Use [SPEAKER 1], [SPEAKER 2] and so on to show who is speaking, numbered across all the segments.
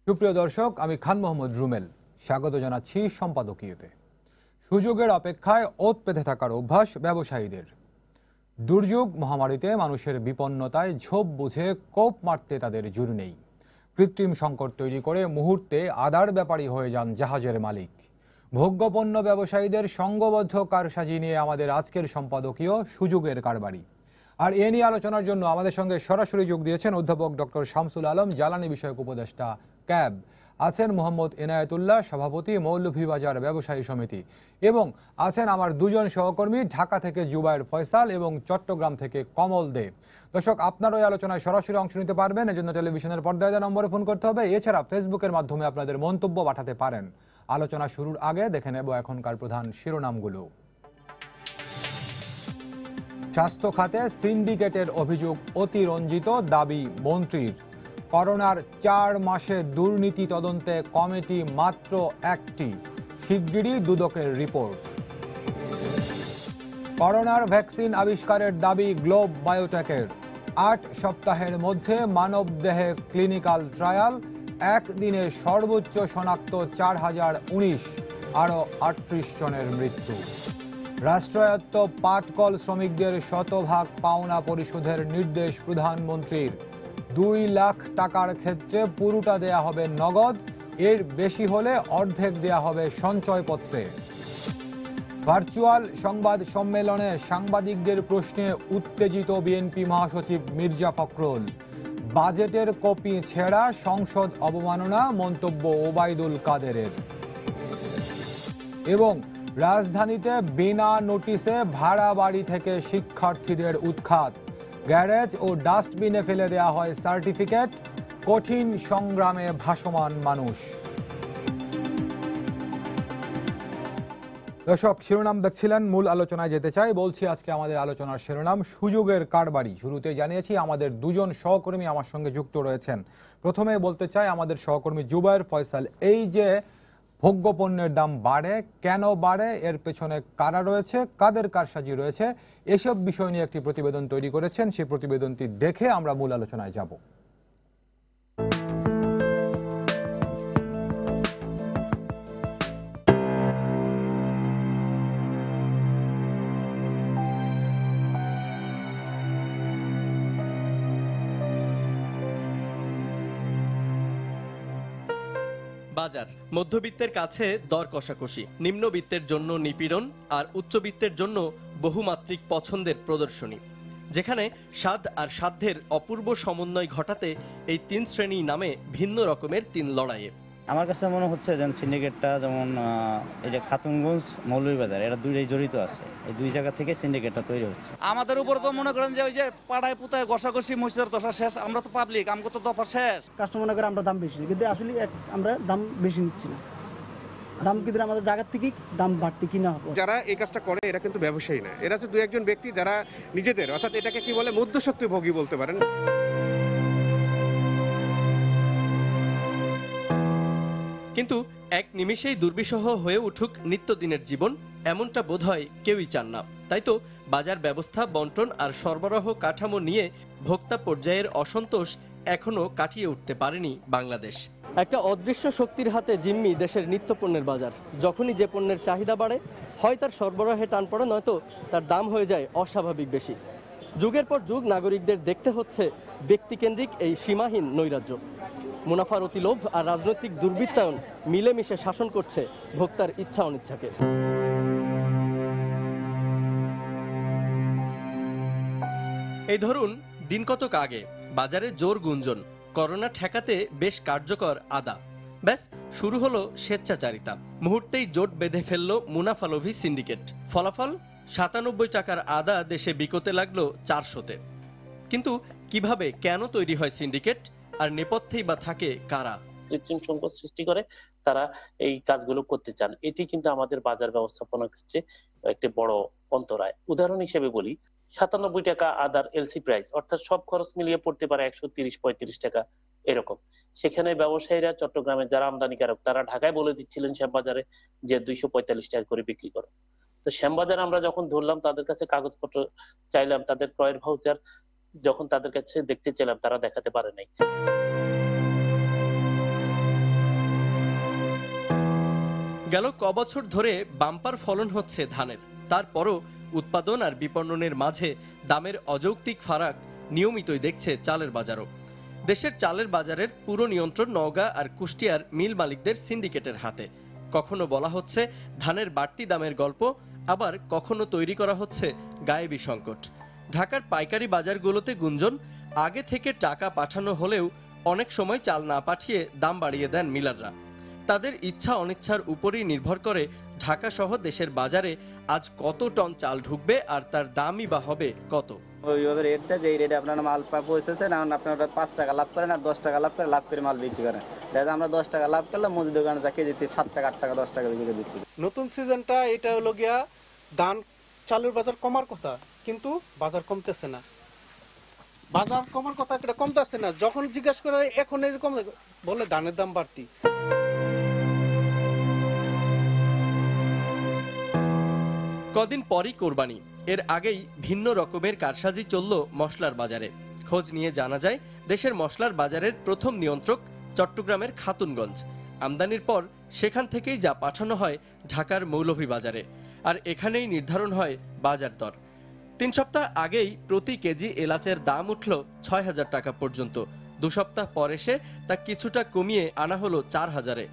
[SPEAKER 1] সুপ্রিয় দর্শক, আমি খান মোহাম্মদ রুমেল স্বাগত জানাচ্ছি সম্পাদকীয়তে। সুযোগের অপেক্ষায় ওত পেতে থাকার অভ্যাস ব্যবসায়ীদের। দুর্যোগ মহামারীতে মানুষের বিপন্নতায় ঝোপ বুঝে কোপ মারতে তাদের জুড়ি নেই। কৃত্রিম সংকট তৈরি করে মুহূর্তে আদার ব্যাপারী হয়ে যান জাহাজের মালিক। ভোগ্যপণ্য ব্যবসায়ীদের সংঘবদ্ধ কারসাজি নিয়ে আমাদের আজকের সম্পাদকীয় সুযোগের কারবারি। আর এ নিয়ে আলোচনার জন্য আমাদের সঙ্গে সরাসরি যোগ দিয়েছেন অধ্যাপক ডক্টর শামসুল আলম, জ্বালানি বিষয়ক উপদেষ্টা, ক্যাব। আছেন মোহাম্মদ এনায়েতুল্লাহ, সভাপতি, মৌলভীবাজার ব্যবসায়ী সমিতি। এবং আছেন আমার দুজন সহকর্মী, ঢাকা থেকে জুবায়ের ফয়সাল এবং চট্টগ্রাম থেকে কমল দে। দর্শক, আপনারা ওই আলোচনায় সরাসরি অংশ নিতে পারবেন। এজন্য টেলিভিশনের পর্দায় দেওয়া নম্বরে ফোন করতে হবে। এছাড়া ফেসবুকের মাধ্যমে আপনাদের মন্তব্য পাঠাতে পারেন। আলোচনা শুরুর আগে দেখে নেব এখনকার প্রধান শিরোনামগুলো। স্বাস্থ্য খাতে সিন্ডিকেটের অভিযোগ অতিরঞ্জিত, দাবি মন্ত্রীর। করোনার 4 মাসে দুর্নীতি তদন্তে কমিটি মাত্র একটি, শিগগিরই দুদকের রিপোর্ট। করোনার ভ্যাকসিন আবিষ্কারের দাবি গ্লোব বায়োটেকের। 8 সপ্তাহের মধ্যে মানবদেহে ক্লিনিক্যাল ট্রায়াল, একদিনে সর্বোচ্চ শনাক্ত 4019, আরও 38 জনের মৃত্যু। রাষ্ট্রায়ত্ত পাটকল শ্রমিকদের শতভাগ পাওনা পরিশোধের নির্দেশ প্রধানমন্ত্রীর। 2 লাখ টাকার ক্ষেত্রে পুরোটা দেয়া হবে নগদ, এর বেশি হলে অর্ধেক দেয়া হবে সঞ্চয়পত্রে। ভার্চুয়াল সংবাদ সম্মেলনে সাংবাদিকদের প্রশ্নে উত্তেজিত বিএনপি মহাসচিব মির্জা ফখরুল। বাজেটের কপি ছেঁড়া, সংসদ অবমাননা, মন্তব্য ওবায়দুল কাদেরের। এবং রাজধানীতে বিনা নোটিশে ভাড়া বাড়ি থেকে শিক্ষার্থীদের উৎখাত, গ্যারেজ ও ডাস্টবিনে ফেলে দেওয়া হয় সার্টিফিকেট, কঠিন সংগ্রামে ভাসমান মানুষ। দর্শক, শিরোনাম দেখছিলেন, মূল আলোচনায় যেতে চাই। বলছি আজকে আমাদের আলোচনার শিরোনাম সুযোগের কারবারি। শুরুতে জানিয়েছি আমাদের দুজন সহকর্মী আমার সঙ্গে যুক্ত রয়েছেন। প্রথমে বলতে চাই আমাদের সহকর্মী জুবায়ের ফয়সাল, এই যে ভোগ্যপণ্যের দাম বাড়ে, কেন বাড়ে, এর পেছনে কারা রয়েছে, কাদের কারসাজি রয়েছে, এসব বিষয় নিয়ে একটি প্রতিবেদন তৈরি করেছেন। সেই প্রতিবেদনটি দেখে আমরা মূল আলোচনায় যাব।
[SPEAKER 2] বাজার মধ্যবিত্তের কাছে দর কষাকষি, নিম্নবিত্তের জন্য নিপীড়ন, আর উচ্চবিত্তের জন্য বহুমাত্রিক পছন্দের প্রদর্শনী, যেখানে স্বাদ আর সাধ্যের অপূর্ব সমন্বয় ঘটাতে এই 3 শ্রেণী নামে ভিন্ন রকমের 3 লড়াইয়ে।
[SPEAKER 3] আমার কাছে মনে হচ্ছে যেন সিন্ডিকেটটা যেমন এই যে খাতুনগঞ্জ, মৌলভীবাজার, এরা দুইটাই জড়িত আছে। এই 2 জায়গা থেকে সিন্ডিকেটটা তৈরি হচ্ছে।
[SPEAKER 4] আমাদের উপর তো মনে করেন যে ওই যে পাড়ায় পুতায় ঘষাঘষি মসজিদের দশা শেষ, আমরা তো পাবলিক, আমাকে তো দফা শেষ।
[SPEAKER 5] কাস্টমার মনে করে আমরা দাম বেশি, কিন্তু আসলে আমরা দাম বেশি নিচ্ছি না, দাম কিন্তু আমাদের জায়গার থেকে দাম বাড়তি কিনা হবে।
[SPEAKER 6] যারা এই কাজটা করে এরা কিন্তু ব্যবসায়ী না, এরা হচ্ছে 2-1 জন ব্যক্তি যারা নিজেদের, অর্থাৎ এটাকে কি বলে, মধ্যস্বত্বভোগী বলতে পারেন।
[SPEAKER 2] কিন্তু এক নিমিষেই দুর্বিষহ হয়ে উঠুক নিত্যদিনের জীবন, এমনটা বোধহয় কেউই চান না। তাই তো বাজার ব্যবস্থা, বন্টন আর সরবরাহ কাঠামো নিয়ে ভোক্তা পর্যায়ের অসন্তোষ এখনো কাটিয়ে উঠতে পারেনি বাংলাদেশ। একটা অদৃশ্য শক্তির হাতে জিম্মি দেশের নিত্যপণ্যের বাজার। যখনই যে পণ্যের চাহিদা বাড়ে, হয় তার সরবরাহে টান পড়ে, নয়তো তার দাম হয়ে যায় অস্বাভাবিক বেশি। যুগের পর যুগ নাগরিকদের দেখতে হচ্ছে ব্যক্তিকেন্দ্রিক এই সীমাহীন নৈরাজ্য। মুনাফার অতিলোভ আর রাজনৈতিক দুর্বৃত্তায়ন মিলেমিশে শাসন করছে ভোক্তার ইচ্ছা অনিচ্ছাকে। এই ধরুন, দিন কতক আগে বাজারে জোর গুঞ্জন, করোনা ঠেকাতে বেশ কার্যকর আদা। ব্যাস শুরু হলো স্বেচ্ছাচারিতা। মুহূর্তেই জোট বেঁধে ফেলল মুনাফালোভী সিন্ডিকেট। ফলাফল, 97 টাকার আদা দেশে বিকোতে লাগলো 400-তে। কিন্তু কিভাবে, কেন তৈরি হয় সিন্ডিকেট, আর নেপথ্যেই বা থাকে কারা?
[SPEAKER 7] কৃত্রিম সংকট সৃষ্টি করে তারা এই কাজগুলো করতে চান। এটি কিন্তু আমাদের বাজার ব্যবস্থাপনার ক্ষেত্রে একটি বড় অন্তরায়। উদাহরণ হিসেবে বলি, 97 টাকা আদার এলসি প্রাইস, অর্থাৎ সব খরচ মিলিয়ে পড়তে পারে 130-35 টাকা এরকম। সেখানে ব্যবসায়ীরা, চট্টগ্রামের যারা আমদানিকারক, তারা ঢাকায় বলে দিচ্ছিলেন শ্যামবাজারে যে 245 টাকা করে বিক্রি করো। তো শ্যামবাজার আমরা যখন ধরলাম, তাদের কাছে কাগজপত্র চাইলাম, তাদের ক্রয়ের ভাউচার যখন তাদের কাছে দেখতে চাইলাম, তারা দেখাতে পারে নাই।
[SPEAKER 2] গেল কবছর ধরে বাম্পার ফলন হচ্ছে ধানের, তারপরও উৎপাদন আর বিপণনের মাঝে দামের অযৌক্তিক ফারাক নিয়মিতই দেখছে চালের বাজারও। দেশের চালের বাজারের পুরো নিয়ন্ত্রণ নওগাঁ আর কুষ্টিয়ার মিল মালিকদের সিন্ডিকেটের হাতে। কখনো বলা হচ্ছে ধানের বাড়তি দামের গল্প, আবার কখনো তৈরি করা হচ্ছে গায়েবী সংকট। ঢাকার পাইকারি বাজারগুলোতে গুঞ্জন, আগে থেকে টাকা পাঠানো হলেও অনেক সময় চাল না পাঠিয়ে দাম বাড়িয়ে দেন মিলাররা। তাদের ইচ্ছা অনিচ্ছার উপরই নির্ভর করে ঢাকা সহ দেশের বাজারে আজ কত টন চাল ঢুকবে আর তার দামই বা হবে কত।
[SPEAKER 3] ওইভাবে রেটটা যে রেটে আপনারা মাল পৌঁছেছেন, এখন আপনারা 5 টাকা লাভ করেন আর 10 টাকা লাভ করে মাল বিক্রি করেন। দেখা আমরা 10 টাকা লাভ করলাম, মুদি দোকানে যা কেজিতে 7 টাকা 8 টাকা 10 টাকা বিক্রি করি।
[SPEAKER 8] নতুন সিজনটা এটা হলো গিয়া ধান চালের বাজার কমার কথা, কিন্তু বাজার কমতেছে না। বাজার কমার কথা এটা কমতেছে না, যখন জিজ্ঞাসা করে এখন এরকম বলে ধানের দাম বাড়তি।
[SPEAKER 2] কদিন পরই কোরবানি, এর আগেই ভিন্ন রকমের কারসাজি চলল মশলার বাজারে। খোঁজ নিয়ে জানা যায় দেশের মশলার বাজারের প্রথম নিয়ন্ত্রক চট্টগ্রামের খাতুনগঞ্জ। আমদানির পর সেখান থেকেই যা পাঠানো হয় ঢাকার মৌলভীবাজারে, আর এখানেই নির্ধারণ হয় বাজার দর। 3 সপ্তাহ আগেই প্রতি কেজি এলাচের দাম উঠল 6,000 টাকা পর্যন্ত। 2 সপ্তাহ পর এসে তা কিছুটা কমিয়ে আনা হলো 4,000-এ,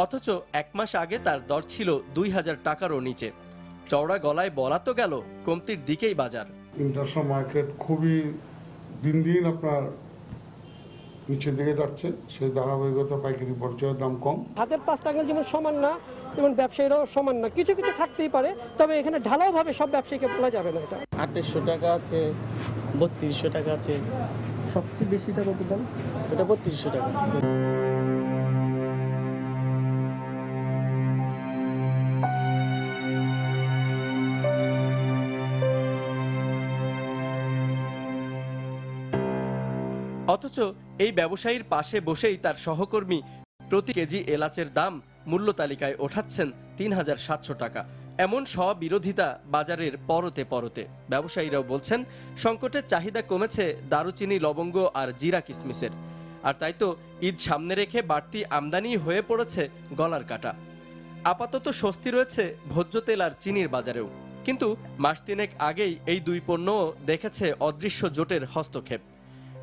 [SPEAKER 2] অথচ 1 মাস আগে তার দর ছিল 2,000 টাকারও নিচে। চওড়া গলায় বলা তো গেল কমতির দিকেই বাজার।
[SPEAKER 9] ইন্টারন্যাশনাল মার্কেট খুবই দিন দিন আপনার নিচের দিকে যাচ্ছে, সেই ধারাবাহিকতা পাইকারি পর্যায়ে দাম কম।
[SPEAKER 8] হাতের 5 টাকা যেমন সমান না, তেমন ব্যবসায়ীরাও সমান না। কিছু কিছু থাকতেই পারে, তবে এখানে ঢালাও ভাবে সব ব্যবসায়ীকে বলা যাবে না। এটা
[SPEAKER 3] 2800 টাকা আছে, 3200 টাকা আছে,
[SPEAKER 5] সবচেয়ে বেশিটা কত দাম?
[SPEAKER 3] এটা 3200 টাকা।
[SPEAKER 2] অথচ এই ব্যবসায়ীর পাশে বসেই তার সহকর্মী প্রতি কেজি এলাচের দাম মূল্য তালিকায় ওঠাচ্ছেন 3,700 টাকা। এমন স্ববিরোধিতা বাজারের পরতে পরতে। ব্যবসায়ীরাও বলছেন সংকটের চাহিদা কমেছে দারুচিনি, লবঙ্গ আর জিরা কিসমিসের, আর তাই তো ঈদ সামনে রেখে বাড়তি আমদানি হয়ে পড়েছে গলার কাটা। আপাতত স্বস্তি রয়েছে ভোজ্য তেল আর চিনির বাজারেও, কিন্তু মাস 3 আগেই এই দুই পণ্যও দেখেছে অদৃশ্য জোটের হস্তক্ষেপ।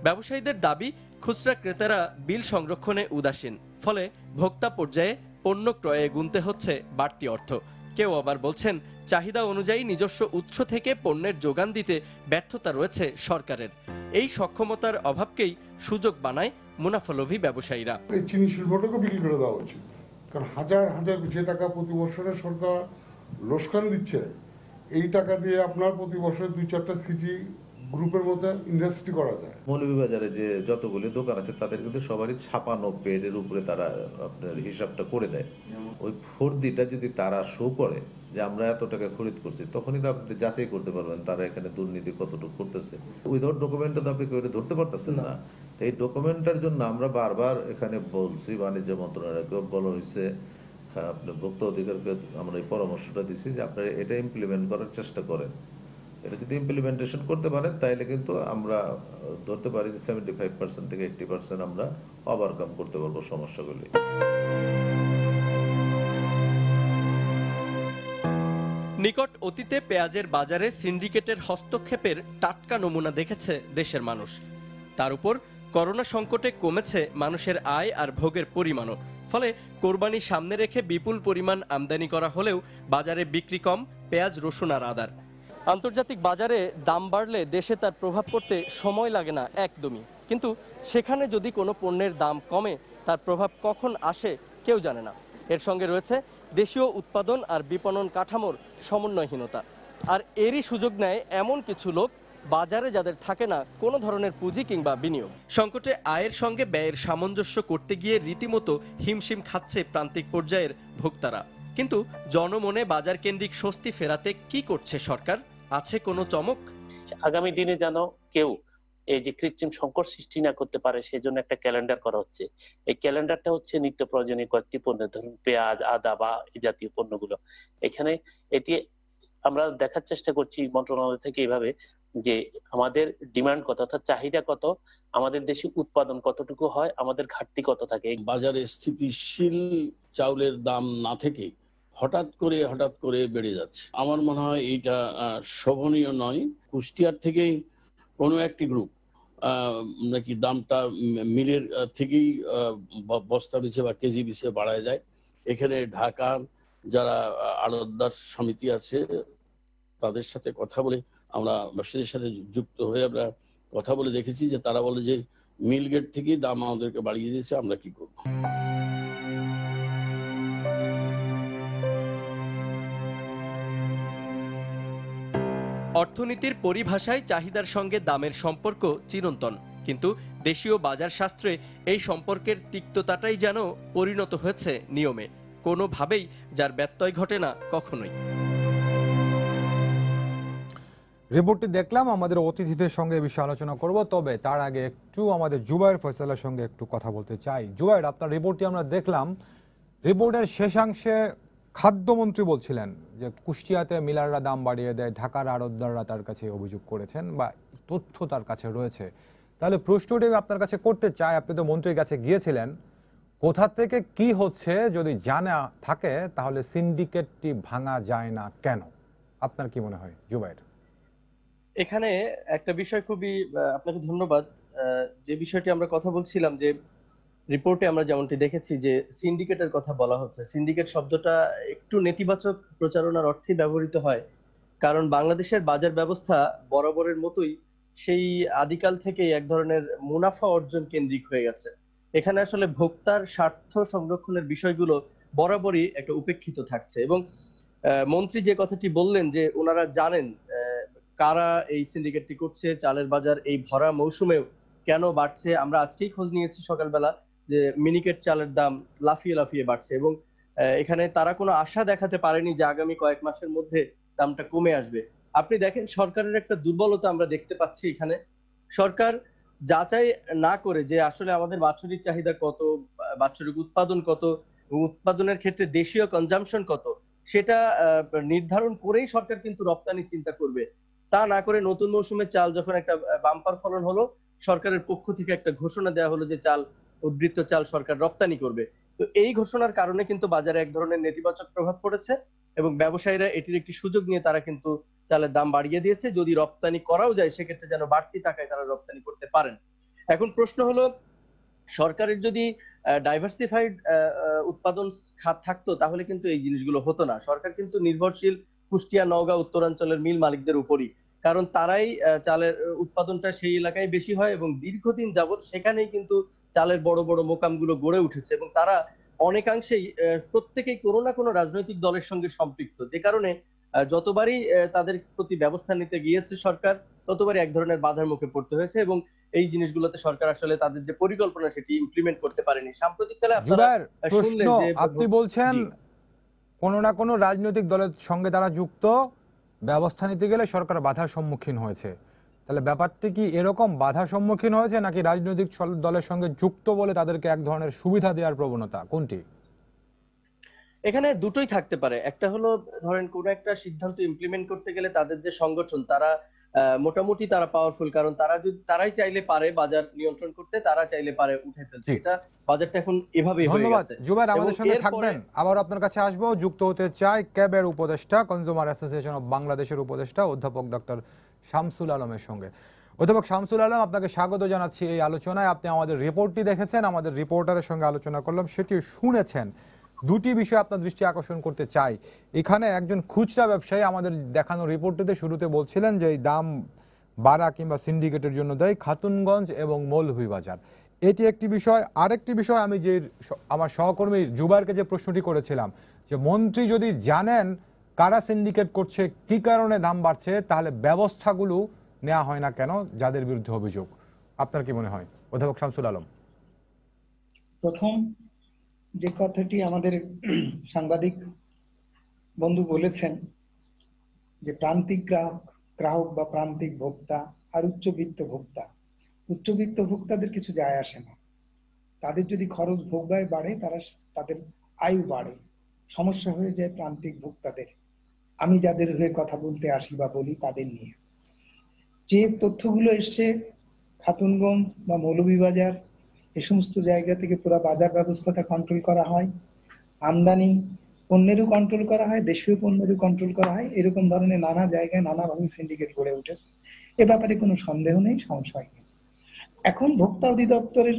[SPEAKER 2] ব্যবসায়ীদের দাবি খুচরা ক্রেতারা বিল সংরক্ষণে উদাসীন, ফলে ভোক্তা পর্যায়ে পণ্য ক্রয়ে গুনতে হচ্ছে বাড়তি অর্থ। কেউ আবার বলছেন চাহিদা অনুযায়ী নিজস্ব উৎস থেকে পণ্যের যোগান দিতে ব্যর্থতা রয়েছে সরকারের। এই সক্ষমতার অভাবকেই সুযোগ বানায় মুনাফালোভী ব্যবসায়ীরা।
[SPEAKER 9] এই চিনি শিল্পটাকে বিক্রি করে দেওয়া উচিত, কারণ হাজার হাজার যে টাকা প্রতি বছরে সরকার লোকসান দিচ্ছে, এই টাকা দিয়ে আপনার প্রতি বছরে 2-4টা সিটি গ্রুপের মধ্যে ইন্ডাস্ট্রি করা যায়।
[SPEAKER 10] মৌলভীবাজারে যে যতগুলি দোকান আছে তাদের কিন্তু সবারই ছাপানো পেডের উপরে তারা আপনার হিসাবটা করে দেয়। ওই ফর্দিটা যদি তারা শো করে যে আমরা এত টাকা খরিদ করছি, তখনই তো আপনি যাচাই করতে পারবেন তারা এখানে দুর্নীতি কতটুকু করতেছে। উইদাউট ডকুমেন্টে তো আপনি কেউ ধরতে পারতেছেন না। এই ডকুমেন্টের জন্য আমরা বারবার এখানে বলছি, বাণিজ্য মন্ত্রণালয়কে বলা হয়েছে, আপনার ভোক্তা অধিকারকে আমরা এই পরামর্শটা দিচ্ছি যে আপনারা এটা ইমপ্লিমেন্ট করার চেষ্টা করেন। এটা যদি ইমপ্লিমেন্টেশন করতে পারেন তাহলে কিন্তু আমরা ধরতে পারি যে 75% থেকে 80% আমরা ওভারকাম করতে পারবো সমস্যাগুলি।
[SPEAKER 2] নিকট অতীতে পেঁয়াজের বাজারে সিন্ডিকেটের হস্তক্ষেপের টাটকা নমুনা দেখেছে দেশের মানুষ। তার উপর করোনা সংকটে কমেছে মানুষের আয় আর ভোগের পরিমাণও। ফলে কোরবানি সামনে রেখে বিপুল পরিমাণ আমদানি করা হলেও বাজারে বিক্রি কম পেঁয়াজ, রসুন আর আদার। আন্তর্জাতিক বাজারে দাম বাড়লে দেশে তার প্রভাব পড়তে সময় লাগে না একদমই, কিন্তু সেখানে যদি কোনো পণ্যের দাম কমে তার প্রভাব কখন আসে কেউ জানে না। এর সঙ্গে রয়েছে দেশীয় উৎপাদন আর বিপণন কাঠামোর সমন্বয়হীনতা, আর এরই সুযোগ নেয় এমন কিছু লোক বাজারে যাদের থাকে না কোনো ধরনের পুঁজি কিংবা বিনিয়োগ। সংকটে আয়ের সঙ্গে ব্যয়ের সামঞ্জস্য করতে গিয়ে রীতিমতো হিমশিম খাচ্ছে প্রান্তিক পর্যায়ের ভোক্তারা। কিন্তু জনমনে বাজার কেন্দ্রিক স্বস্তি ফেরাতে কি করছে সরকার? আছে কোনো চমক?
[SPEAKER 7] আগামী দিনে যেন কেউ এই যে কৃত্রিম সংকট সৃষ্টি না করতে পারে সেজন্য একটা ক্যালেন্ডার করা হচ্ছে। এই ক্যালেন্ডারটা হচ্ছে নিত্য প্রয়োজনীয় কয়েকটি পণ্য, ধরুন পেঁয়াজ, আদা বা এই জাতীয় পণ্যগুলো। এখানে এটি আমরা দেখার চেষ্টা করছি মন্ত্রণালয় থেকে এইভাবে যে আমাদের ডিমান্ড কত, অর্থাৎ চাহিদা কত, আমাদের দেশে উৎপাদন কতটুকু হয়, আমাদের ঘাটতি কত থাকে।
[SPEAKER 11] বাজারে স্থিতিশীল চাউলের দাম না থেকে হঠাৎ করে বেড়ে যাচ্ছে। আমার মনে হয় এইটা শোভনীয় নয়। কুষ্টিয়ার থেকেই কোনো একটি গ্রুপ নাকি দামটা মিলের থেকেই বস্তা পিছে বা কেজি পিছে বাড়ায় দেয়। এখানে ঢাকার যারা আড়তদার সমিতি আছে তাদের সাথে কথা বলে, আমরা ব্যবসায়ীদের সাথে যুক্ত হয়ে আমরা কথা বলে দেখেছি যে তারা বলে যে মিল গেট থেকেই দাম আমাদেরকে বাড়িয়ে দিয়েছে, আমরা কি করব।
[SPEAKER 2] অর্থনীতির পরিভাষায় চাহিদার সঙ্গে দামের সম্পর্ক চিরন্তন, কিন্তু দেশীয় বাজার শাস্ত্রে এই সম্পর্কের তিক্ততাটাই যেন পরিণত হয়েছে নিয়মে, কোনোভাবেই যার ব্যত্যয় ঘটে না কখনোই।
[SPEAKER 1] রিপোর্টটি দেখলাম, আমাদের অতিথিদের সঙ্গে এই বিষয়ে আলোচনা করব, তবে তার আগে একটু আমাদের জুবায়ের ফয়সালের সঙ্গে একটু কথা বলতে চাই। জুবায়ের, আপনার রিপোর্টটি আমরা দেখলাম, রিপোর্টের শেষাংশে খাদ্যমন্ত্রী বলছিলেন যে কুষ্টিয়াতে মিলাররা দাম বাড়িয়ে দেয়, ঢাকার আড়তদাররা তার কাছে অভিযোগ করেছেন বা তথ্য তার কাছে রয়েছে। তাহলে প্রশ্নটি আপনার কাছে করতে চাই, আপনি তো মন্ত্রীর কাছে গিয়েছিলেন, কোথা থেকে কি হচ্ছে যদি জানা থাকে তাহলে সিন্ডিকেটটি ভাঙা যায় না কেন? আপনার কি মনে হয় জুবায়ের?
[SPEAKER 2] এখানে একটা বিষয় খুবই, আপনাকে ধন্যবাদ, যে বিষয়টি আমরা কথা বলছিলাম যে রিপোর্টে আমরা যেমনটি দেখেছি যে সিন্ডিকেটের কথা বলা হচ্ছে। সিন্ডিকেট শব্দটা একটু নেতিবাচক প্রচারণার অর্থে ব্যবহৃত হয়, কারণ বাংলাদেশের বাজার ব্যবস্থা বরাবরের মতোই সেই আদিকাল থেকেই এক ধরনের মুনাফা অর্জন কেন্দ্রিক হয়ে গেছে। এখানে আসলে ভোক্তার স্বার্থ সংরক্ষণের বিষয়গুলো বরাবরই একটা উপেক্ষিত থাকছে। এবং মন্ত্রী যে কথাটি বললেন যে ওনারা জানেন কারা এই সিন্ডিকেটটি করছে, চালের বাজার এই ভরা মৌসুমেও কেন বাড়ছে। আমরা আজকেই খোঁজ নিয়েছি সকালবেলা যে মিনিকেট চালের দাম লাফিয়ে লাফিয়ে বাড়ছে, এবং এখানে তারা কোনো আশা দেখাতে পারেনি যে আগামী কয়েক মাসের মধ্যে দামটা কমে আসবে। আপনি দেখেন সরকারের একটা দুর্বলতা আমরা দেখতে পাচ্ছি এখানে। সরকার যাচাই না করে যে আসলে আমাদের বাৎসরিক চাহিদা কত, বাৎসরিক উৎপাদন কত, উৎপাদনের ক্ষেত্রে দেশীয় কনজাম্পশন কত, সেটা নির্ধারণ করেই সরকার কিন্তু রপ্তানি চিন্তা করবে। তা না করে নতুন মৌসুমে চাল যখন একটা বাম্পার ফলন হলো, সরকারের পক্ষ থেকে একটা ঘোষণা দেওয়া হলো যে চাল, উদ্বৃত্ত চাল সরকার রপ্তানি করবে। তো এই ঘোষণার কারণে কিন্তু বাজারে এক ধরনের নেতিবাচক প্রভাব পড়েছে, এবং ব্যবসায়ীরা এটির একটি সুযোগ নিয়ে তারা কিন্তু চালের দাম বাড়িয়ে দিয়েছে। যদি রপ্তানি করাও যায় সেক্ষেত্রে যেন বাড়তি টাকায় তারা রপ্তানি করতে পারেন। এখন প্রশ্ন হলো, সরকারের যদি ডাইভার্সিফাইড উৎপাদন খাত থাকতো তাহলে কিন্তু এই জিনিসগুলো হতো না। সরকার কিন্তু নির্ভরশীল কুষ্টিয়া, নওগাঁ উত্তরাঞ্চলের মিল মালিকদের উপরই, কারণ তারাই চালের উৎপাদনটা সেই এলাকায় বেশি হয় এবং দীর্ঘদিন যাবত সেখানেই কিন্তু চালের বড় বড় মোকামগুলো গড়ে উঠেছে, এবং তারা অনেকাংশেই প্রত্যেকেই কোনো না কোনো রাজনৈতিক দলের সঙ্গে সম্পৃক্ত, যে কারণে যতবারই তাদের প্রতি ব্যবস্থা নিতে গিয়েছে সরকার, ততবারই এক ধরনের বাধার মুখে পড়তে হয়েছে, এবং এই জিনিসগুলোতে সরকার আসলে তাদের যে পরিকল্পনা সেটি ইমপ্লিমেন্ট করতে পারেনি। সাম্প্রতিককালে আপনারা শুনলেন যে
[SPEAKER 1] আপনি বলছেন কোনো না কোনো রাজনৈতিক দলের সঙ্গে তারা যুক্ত, ব্যবস্থা নিতে গেলে সরকার বাধার সম্মুখীন হয়েছে। তাহলে ব্যাপারটি কি এরকম বাধার সম্মুখীন হয়েছে, নাকি রাজনৈতিক দলের সঙ্গে যুক্ত বলে তাদেরকে এক ধরনের সুবিধা দেওয়ার প্রবণতা, কোনটি?
[SPEAKER 2] এখানে দুটোই থাকতে পারে। একটা হলো ধরেন কোন একটা সিদ্ধান্ত ইমপ্লিমেন্ট করতে গেলে তাদের যে সংগঠন তারা মোটামুটি তারা পাওয়ারফুল, কারণ তারাই চাইলে পারে বাজার নিয়ন্ত্রণ করতে, তারা চাইলে পারে উঠে ফেলতে। এটা বাজারটা এখন এভাবেই হয়ে গেছে।
[SPEAKER 1] জুবায়ের আমাদের সঙ্গে থাকবেন, আবার আপনার কাছে আসবো। যুক্ত হতে চাই ক্যাবের উপদেষ্টা, কনজিউমার অ্যাসোসিয়েশন অফ বাংলাদেশের উপদেষ্টা অধ্যাপক ডক্টর শামসুল আলমের সঙ্গে। অধ্যাপক শামসুল আলম, আপনাকে স্বাগত জানাচ্ছি এই আলোচনায়। আপনি আমাদের রিপোর্টটি দেখেছেন, আমাদের রিপোর্টারের সঙ্গে আলোচনা করলাম, সেটি শুনেছেন। দুটি বিষয় আপনার দৃষ্টি আকর্ষণ করতে চাই। এখানে একজন খুচরা ব্যবসায়ী আমাদের দেখানো রিপোর্টটিতে শুরুতে বলছিলেন যে এই দাম বাড়া কিংবা সিন্ডিকেটের জন্য দেয় খাতুনগঞ্জ এবং মৌলভীবাজার, এটি একটি বিষয়। আরেকটি বিষয়, আমি যে আমার সহকর্মী জুবায়েরকে যে প্রশ্নটি করেছিলাম যে মন্ত্রী যদি জানেন কারা সিন্ডিকেট করছে, কি কারণে দাম বাড়ছে, তাহলে ব্যবস্থাগুলো নেওয়া হয় না কেন যাদের বিরুদ্ধে অভিযোগ? আপনার কি মনে হয় অধ্যাপক শামসুল আলম?
[SPEAKER 12] প্রথম যে কথাটি আমাদের সাংবাদিক বন্ধু বলেছেন যে প্রান্তিক গ্রাহক বা প্রান্তিক ভোক্তা আর উচ্চবিত্ত ভোক্তাদের কিছু যায় আসে না। তাদের যদি খরচ ভোগ ব্যয় বাড়ে, তাদের আয়ু বাড়ে, সমস্যা হয়ে যায় প্রান্তিক ভোক্তাদের। আমি যাদের হয়ে কথা বলতে আসি বা বলি তাদের নিয়ে যে তথ্যগুলো এসছে, খাতুনগঞ্জ বা মৌলভীবাজার এ সমস্ত জায়গা থেকে পুরো বাজার ব্যবস্থাটা কন্ট্রোল করা হয়। আমদানি পণ্যেরও কন্ট্রোল করা হয়, দেশীয় পণ্যেরও কন্ট্রোল করা হয়। এরকম ধরনের নানা জায়গায় নানাভাবে সিন্ডিকেট গড়ে উঠেছে, এ ব্যাপারে কোনো সন্দেহ নেই, সংশয় নেই। এখন ভোক্তা অধিদপ্তরের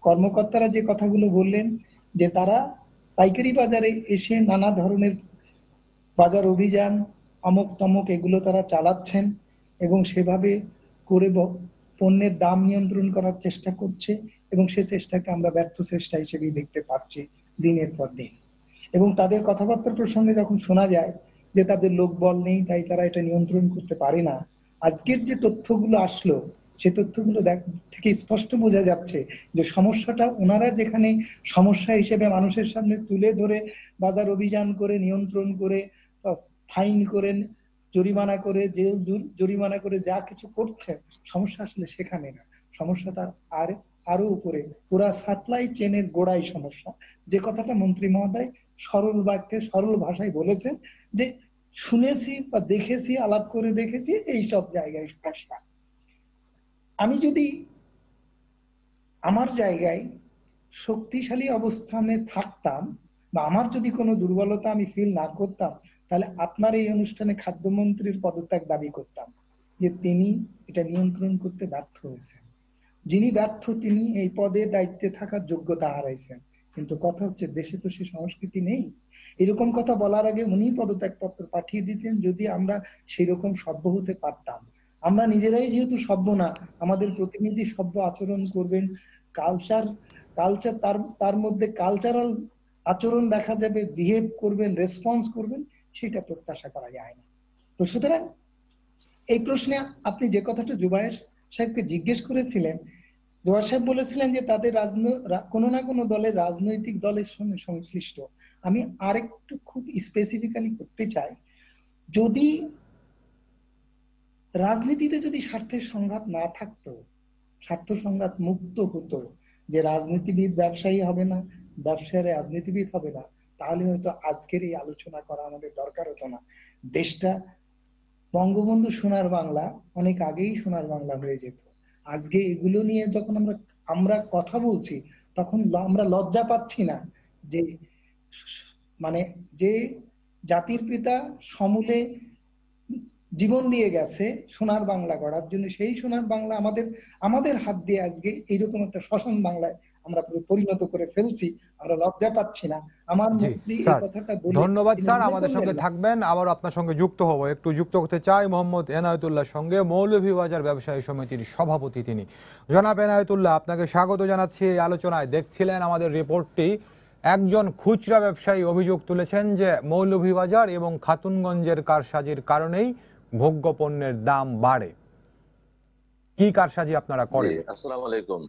[SPEAKER 12] কর্মকর্তারা যে কথাগুলো বললেন যে তারা পাইকারি বাজারে এসে নানা ধরনের বাজার অভিযান অমুক তমক এগুলো তারা চালাচ্ছেন এবং সেভাবে করে পণ্যের দাম নিয়ন্ত্রণ করার চেষ্টা করছে, এবং সে চেষ্টাকে আমরা ব্যর্থ চেষ্টা হিসেবেই দেখতে পাচ্ছি দিনের পর দিন। এবং তাদের কথাবার্তার প্রসঙ্গে যখন শোনা যায় যে তাদের লোকবল নেই, তাই তারা এটা নিয়ন্ত্রণ করতে পারে না, আজকের যে তথ্যগুলো আসলো সে তথ্যগুলো থেকে স্পষ্ট বোঝা যাচ্ছে যে সমস্যাটা ওনারা যেখানে সমস্যা হিসেবে মানুষের সামনে তুলে ধরে বাজার অভিযান করে নিয়ন্ত্রণ করে ফাইন করেন, জরিমানা করে, জেল জরিমানা করে যা কিছু করছেন, সমস্যা আসলে সেখানে না। সমস্যা তার আরো উপরে, পুরা সাপ্লাই চেনের গোড়াই সমস্যা। যে কথাটা মন্ত্রী মহোদয় সরল বাক্যে সরল ভাষায় বলেছেন যে শুনেছি বা দেখেছি, আলাপ করে দেখেছি, এই সব জায়গায় সমস্যা। আমি যদি আমার জায়গায় শক্তিশালী অবস্থানে থাকতাম বা আমার যদি কোনো দুর্বলতা আমি ফিল না করতাম, তাহলে আপনার এই অনুষ্ঠানে খাদ্যমন্ত্রীর পদত্যাগ দাবি করতাম যে তিনি এটা নিয়ন্ত্রণ করতে ব্যর্থ হয়েছেন। যিনি ব্যর্থ তিনি এই পদে দায়িত্বে থাকার যোগ্যতা হারাইছেন। কিন্তু কথা হচ্ছে দেশে তো সে সংস্কৃতি নেই। এরকম কথা বলার আগে উনি পদত্যাগ পত্র পাঠিয়ে দিতেন যদি আমরা সেই রকম সভ্য হতে পারতাম। আমরা নিজেরাই যেহেতু সভ্য না, আমাদের প্রতিনিধি সভ্য আচরণ করবেন, কালচার তার মধ্যে কালচারাল আচরণ দেখা যাবে, বিহেভ করবেন, রেসপন্স করবেন, সেটা প্রত্যাশা করা যায় না। তো সুতরাং এই প্রশ্নে আপনি যে কথাটা জুবায়ের সাহেবকে জিজ্ঞেস করেছিলেন, জুবায়ের সাহেব বলেছিলেন যে তাদের কোনো না কোনো দলের রাজনৈতিক দলের সঙ্গে সংশ্লিষ্ট। আমি আরেকটু খুব স্পেসিফিক্যালি করতে চাই, যদি রাজনীতিতে যদি স্বার্থের সংঘাত না থাকতো, স্বার্থ সংঘাত মুক্ত হতো, যে রাজনীতিবিদ ব্যবসায়ী হবে না, ব্যবসায়ী রাজনীতিবিদ হবে না, তাহলে হয়তো আজকের এই আলোচনা করা আমাদের দরকার হতো না। দেশটা বঙ্গবন্ধু সোনার বাংলা অনেক আগেই সোনার বাংলা হয়ে যেত। আজকে এগুলো নিয়ে যখন আমরা কথা বলছি, তখন আমরা লজ্জা পাচ্ছি না যে মানে যে জাতির পিতা সমূলে জীবন দিয়ে গেছে সোনার বাংলা গড়ার জন্য, সেই সোনার বাংলা আমাদের হাত দিয়ে আজকে এইরকম একটা শ্মশান বাংলায় আমরা পরিণত করে ফেলছি। আমরা লজ্জা পাচ্ছি না। আমার মন্ত্রী এই কথাটা বলে
[SPEAKER 1] ধন্যবাদ স্যার, আমাদের সঙ্গে থাকবেন, আবার আপনার সঙ্গে যুক্ত হব। একটু যুক্ত করতে চাই মোহাম্মদ এনায়েতুল্লাহর সঙ্গে, মৌলভীবাজার ব্যবসায়ী সমিতির সভাপতি তিনি। জনাব এনায়েতুল্লাহ, আপনাকে স্বাগত জানাচ্ছি এই আলোচনায়। দেখছিলেন আমাদের রিপোর্টটি, একজন খুচরা ব্যবসায়ী অভিযোগ তুলেছেন যে মৌলভীবাজার এবং খাতুনগঞ্জের কারসাজির কারণেই ভোগ্য পণ্যের দাম বাড়ে। কি কারসাজি আপনারা করেন?
[SPEAKER 13] আসসালামু আলাইকুম।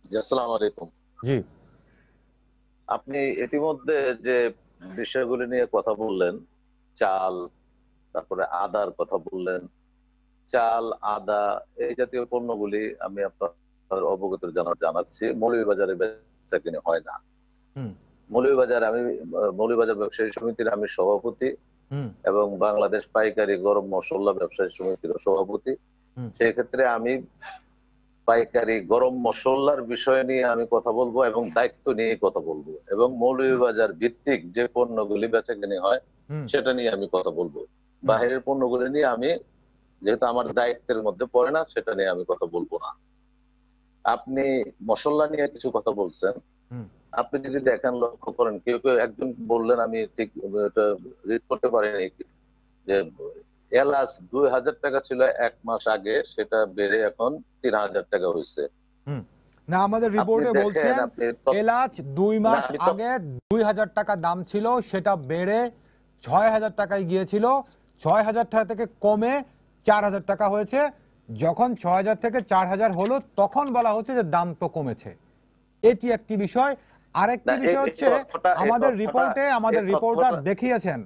[SPEAKER 13] জি, আসসালামু আলাইকুম।
[SPEAKER 1] জি,
[SPEAKER 13] আপনি ইতিমধ্যে যে বিষয়গুলি নিয়ে কথা বললেন, চাল, তারপরে আদার কথা বললেন, চাল, আদা এই জাতীয় পণ্যগুলি আমি আপনার অবগত জানাচ্ছি মৌলভীবাজারে বেচাকেনা হয় না। মৌলভীবাজার ব্যবসায়ী সমিতির আমি সভাপতি এবং বাংলাদেশ পাইকারি গরম মশলা ব্যবসায়ী সমিতির সভাপতি। সেই ক্ষেত্রে আমি পাইকারি গরম মশলার বিষয় নিয়ে আমি কথা বলবো এবং দায়িত্ব নিয়ে কথা বলবো, এবং মৌলভীবাজার ভিত্তিক যে পণ্যগুলি বেচাকেনি হয় সেটা নিয়ে আমি কথা বলবো। বাহিরের পণ্যগুলি নিয়ে আমি, যেহেতু আমার দায়িত্বের মধ্যে পড়ে না, সেটা নিয়ে আমি কথা বলবো না। আপনি মশলা নিয়ে কিছু কথা বলছেন, আপনি যদি দেখেন, লক্ষ্য করেন, কেউ একজন বললেন, আমি ঠিক রিড করতে পারিনি, যে এলাচ 2000 টাকা ছিল 1 মাস আগে, সেটা বেড়ে এখন 3000 টাকা হয়েছে।
[SPEAKER 1] না, আমাদের রিপোর্টে বলছেন এলাচ 2 মাস আগে 2000 টাকা দাম ছিল, সেটা বেড়ে 6000 টাকায় গিয়েছিল, 6000 টাকা থেকে কমে 4000 টাকা হয়েছে। যখন 6000 থেকে 4000 হলো, তখন বলা হচ্ছে যে দাম তো কমেছে। এটি একটি বিষয়। আরেকটি বিষয় হচ্ছে, আমাদের রিপোর্টার দেখিয়েছেন,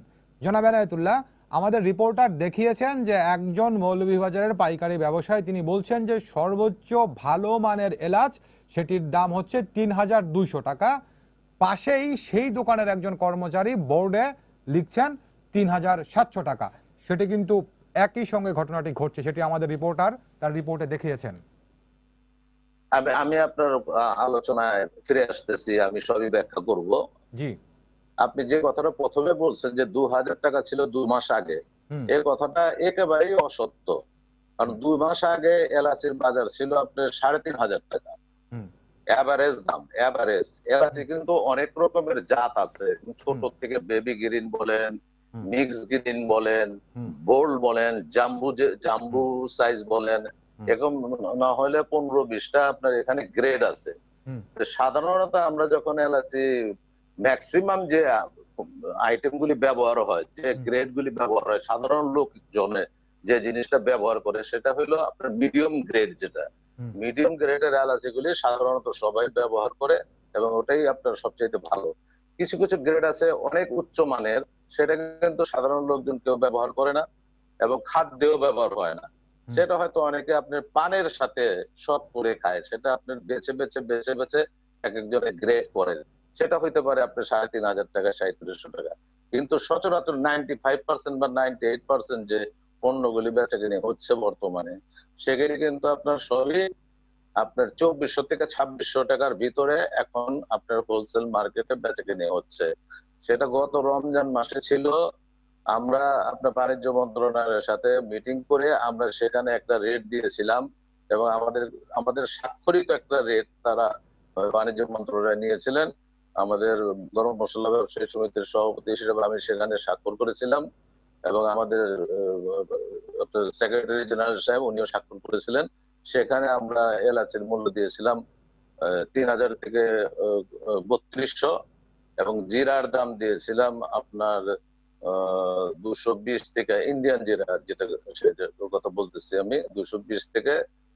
[SPEAKER 1] জনাব এনায়েতুল্লাহ, আমাদের রিপোর্টার দেখিয়েছেন যে একজন মৌলভীবাজারের পাইকারি ব্যবসায়ী, তিনি বলছেন যে সর্বোচ্চ ভালো মানের এলাচ সেটির দাম হচ্ছে 3200 টাকা। পাশেই সেই দোকানের একজন কর্মচারী বোর্ডে লিখছেন 3700 টাকা। সেটি কিন্তু একই সঙ্গে ঘটনাটি ঘটছে, সেটি আমাদের রিপোর্টার তার রিপোর্টে দেখিয়েছেন।
[SPEAKER 13] আমি আপনার আলোচনায় ফিরে আসতেছি, আমি সবই ব্যাখ্যা করব।
[SPEAKER 1] জি,
[SPEAKER 13] আপনি যে কথাটা প্রথমে বলছেন যে 2000 টাকা ছিল 2 মাস আগে, এই কথাটা একেবারেই অসত্য। কারণ 2 মাস আগে এলাচির বাজার ছিল আপনার 3500 টাকা এভারেজ দাম। এভারেজ এলাচি কিন্তু অনেক রকমের জাত আছে, ছোট থেকে বেবি গ্রিন বলেন, মিক্স গ্রিন বলেন, বোল্ড বলেন, জাম্বু সাইজ বলেন, এরকম না হলে 15-20টা আপনার এখানে গ্রেড আছে। সাধারণত আমরা যখন এলাচি ম্যাক্সিমাম যে আইটেম গুলি ব্যবহার হয়, যে গ্রেড গুলি ব্যবহার হয়, সাধারণ লোকজনে যে জিনিসটা ব্যবহার করে সেটা হলো আপনার মিডিয়াম গ্রেড। যেটা মিডিয়াম গ্রেডের এলাচি গুলি সাধারণত সবাই ব্যবহার করে এবং ওটাই আপনার সবচেয়ে ভালো। কিছু কিছু গ্রেড আছে অনেক উচ্চ মানের, সেটা কিন্তু সাধারণ লোকজন কেউ ব্যবহার করে না এবং খাদ্যেও ব্যবহার হয় না। সেটা হয়তো অনেকে আপনার পানের সাথে শখ করে খায়, সেটা আপনার বেছে বেছে বেছে বেছে এক একজনের গ্রেড করেন, সেটা হইতে পারে আপনার 3500 টাকা 3700 টাকা। কিন্তু সচরাচর 95% বা 98% যে পণ্যগুলি বেচা কিনে হচ্ছে বর্তমানে, সেগুলি কিন্তু আপনার সবই আপনার 2400 থেকে 2600 টাকার ভিতরে এখন আপনার হোলসেল মার্কেটে বেচা কিনে হচ্ছে। সেটা গত রমজান মাসে ছিল। আমরা আপনার বাণিজ্য মন্ত্রণালয়ের সাথে মিটিং করে আমরা সেখানে একটা রেট দিয়েছিলাম এবং আমাদের স্বাক্ষরিত একটা রেট তারা বাণিজ্য মন্ত্রণালয় নিয়েছিলেন। আমাদের গরম মশলা ব্যবসায়ী সমিতির সভাপতি হিসেবে আমি সেখানে স্বাক্ষর করেছিলাম এবং আমাদের সেক্রেটারি জেনারেল সাহেব উনিও স্বাক্ষর করেছিলেন। সেখানে আমরা এলাচির মূল্য দিয়েছিলাম 3000 থেকে 3200 এবং জিরার দাম দিয়েছিলাম আপনার 220 থেকে, ইন্ডিয়ান জিরা যেটা সেটার কথা বলতেছি আমি, 220 থেকে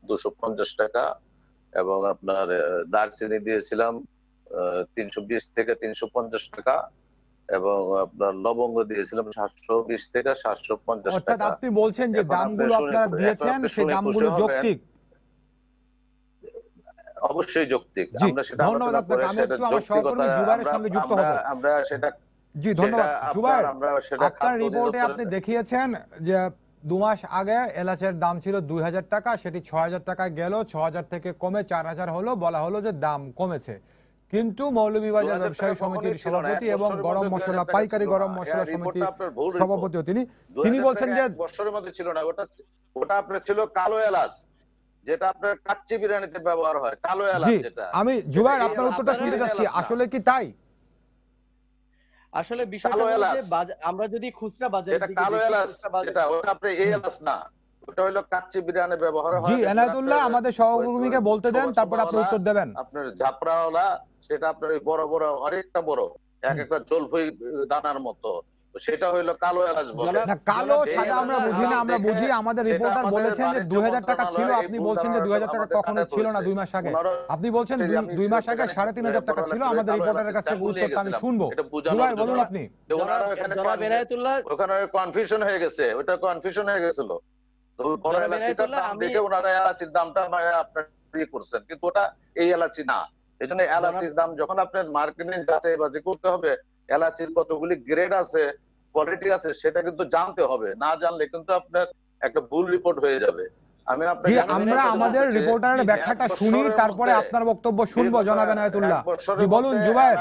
[SPEAKER 13] 250 টাকা এবং আপনার দারচিনি দিয়েছিলাম 320 থেকে 350 টাকা এবং আপনার লবঙ্গ দিয়েছিলাম 720 থেকে 750
[SPEAKER 1] অর্থাৎ
[SPEAKER 13] টাকা।
[SPEAKER 1] আপনি বলছেন যে দামগুলো আপনারা দিয়েছেন সেই দামগুলো যৌক্তিক?
[SPEAKER 13] অবশ্যই যৌক্তিক।
[SPEAKER 1] আমরা সেটা ধন্যবাদ আপনাকে। আমি একটু আমার সহকর্মী জুবাইরের সঙ্গে যুক্ত হব।
[SPEAKER 13] আমরা সেটা
[SPEAKER 1] জি ধন্যবাদ জুবাইর। আপনার রিপোর্টে আপনি দেখিয়েছেন যে 2 মাস আগে এলাচের দাম ছিল 2000 টাকা, সেটি 6000 টাকায় গেল, 6000 থেকে কমে 4000 হলো, বলা হলো যে দাম কমেছে। কিন্তু মৌলভীবাজার ব্যবসায়ী সমিতির সভাপতি এবং গরম মশলা পাইকারি গরম মশলা সমিতির সভাপতিও তিনি বলছেন যে
[SPEAKER 13] বছরের মধ্যে ছিল না, ওটা আপনার ছিল কালো এলাচ, যেটা আপনার কাচ্চি বিরিয়ানিতে ব্যবহার হয়, কালো এলাচ যেটা।
[SPEAKER 1] আমি জুবাইর আপনার উত্তরটা শুনতে চাচ্ছি, আসলে কি তাই?
[SPEAKER 2] আসলে বিষয়টা হলো যে আমরা যদি খুচরা বাজারে
[SPEAKER 13] এটা কালো এলাচ, যেটা ওটা আপনি এই এলাচ না, ওটা হলো কাচ্চি বিরিয়ানি ব্যবহার হয়।
[SPEAKER 1] জি এনায়েতুল্লাহ আমাদের সহকর্মীকে বলতে দেন, তারপর আপনি উত্তর দেবেন।
[SPEAKER 13] আপনার ঝাপড়াওয়ালা, সেটা আপনার বড় বড় অনেকটা বড়, এক একটা জলফই দানার মতো, সেটা হইলো কালো এলাচ বলে।
[SPEAKER 1] না কালো সাদা আমরা বুঝি না, আমরা বুঝি আমাদের রিপোর্টার বলেছেন যে 2000 টাকা ছিল, আপনি বলছেন যে 2000 টাকা কখনো ছিল না 2 মাস আগে। আপনি বলছেন 2 মাস আগে 3500 টাকা ছিল, আমাদের রিপোর্টারের কাছ থেকে উত্তরটা আমি শুনবো। জুবাইর বলুন আপনি।
[SPEAKER 2] জনাব এনায়েতুল্লাহ
[SPEAKER 13] ওখানে কনফিউশন হয়ে গেছে, ওটা কনফিউশন হয়ে গেছিল। তো বড় এলাচিটার দাম দেখে ওনারা এলাচির দামটা আপনার করছেন, কিন্তু ওটা এই এলাচি না। এজন্য এলাচির দাম যখন আপনার মার্কেটিং যাচাই বাছাই করতে হবে, এলাচির কতগুলি গ্রেড আছে, কোয়ালিটি আছে, সেটা কিন্তু জানতে হবে। না জানলে কিন্তু আপনার একটা ভুল রিপোর্ট হয়ে যাবে। আমি
[SPEAKER 1] জি আমরা আমাদের রিপোর্টারের ব্যাখ্যাটা শুনি, তারপরে আপনার বক্তব্য শুনবো জনাব এনায়েতুল্লাহ। জি বলুন জুবাইর।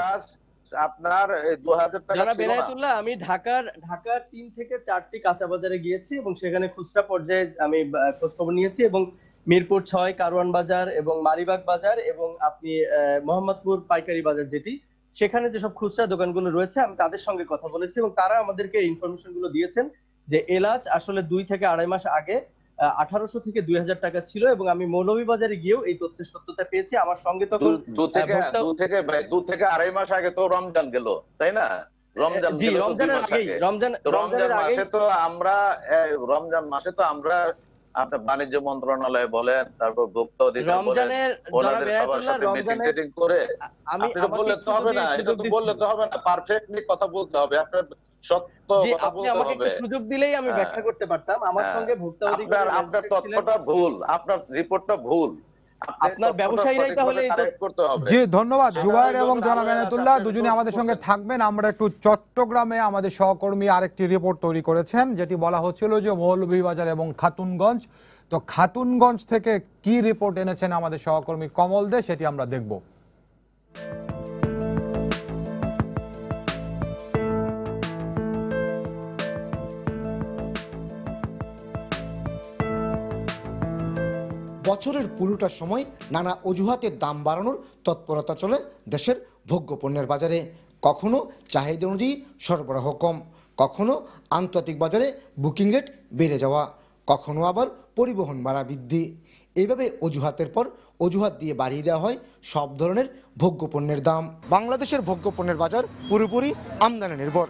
[SPEAKER 13] আপনার এই 2000 টাকা
[SPEAKER 2] জনাব এনায়েতুল্লাহ, আমি ঢাকার 3 থেকে 4টি কাঁচা বাজারে গিয়েছি এবং সেখানে খুচরা পর্যায়ে আমি খোঁজখবর নিয়েছি এবং মিরপুর 6 কারওয়ান বাজার এবং মালিবাগ বাজার এবং আপনি মোহাম্মদপুর পাইকারি বাজার যেটি, সেখানে যেসব খুচরা দোকানগুলো রয়েছে আমি তাদের সঙ্গে কথা বলেছি এবং তারা আমাদেরকে ইনফরমেশন গুলো দিয়েছেন যে এলাচ আসলে 2 থেকে 2.5 মাস আগে 1800 থেকে 2000 টাকা ছিল এবং আমি মৌলভীবাজারে গিয়েও এই তথ্যের সত্যতা পেয়েছি। আমার সঙ্গে তখন
[SPEAKER 13] 2 থেকে 2.5 মাস আগে তো রমজান গেল, তাই না? রমজানের মাসে তো আমরা আপনার বাণিজ্য মন্ত্রণালয় বলেন, তারপর ভোক্তা অধিকার বলেন, ওনাদের সবার সাথে মিটিং করে আপনি তো বললে তো হবে না, এটা তো বললে তো হবে না, পারফেক্টলি কথা বলতে হবে, আপনার সত্য কথা বলতে হবে।
[SPEAKER 2] আপনি আমাকে সুযোগ দিলেই আমি ব্যাখ্যা করতে পারতাম। আমার সঙ্গে ভোক্তা অধিকার,
[SPEAKER 13] আপনার তথ্যটা ভুল, আপনার রিপোর্টটা ভুল,
[SPEAKER 2] আপনার ব্যবসায়ীরাই তাহলে
[SPEAKER 13] করতে হবে।
[SPEAKER 1] জি ধন্যবাদ জুবাইর এবং জনাব এনায়েতুল্লাহ, দুজনে আমাদের সঙ্গে থাকবেন। আমরা একটু চট্টগ্রামে আমাদের সহকর্মী আরেকটি রিপোর্ট তৈরি করেছেন, যেটি বলা হচ্ছিল যে মৌলভীবাজার এবং খাতুনগঞ্জ। তো খাতুনগঞ্জ থেকে কি রিপোর্ট এনেছেন আমাদের সহকর্মী কমল দে, সেটি আমরা দেখব।
[SPEAKER 14] বছরের পুরোটা সময় নানা অজুহাতের দাম বাড়ানোর তৎপরতা চলে দেশের ভোগ্যপণ্যের বাজারে। কখনো চাহিদা অনুযায়ী সরবরাহ কম, কখনো আন্তর্জাতিক বাজারে বুকিং রেট বেড়ে যাওয়া, কখনো আবার পরিবহন ভাড়া বৃদ্ধি। এইভাবে অজুহাতের পর অজুহাত দিয়ে বাড়িয়ে দেওয়া হয় সব ধরনের ভোগ্যপণ্যের দাম। বাংলাদেশের ভোগ্যপণ্যের বাজার পুরোপুরি আমদানি নির্ভর।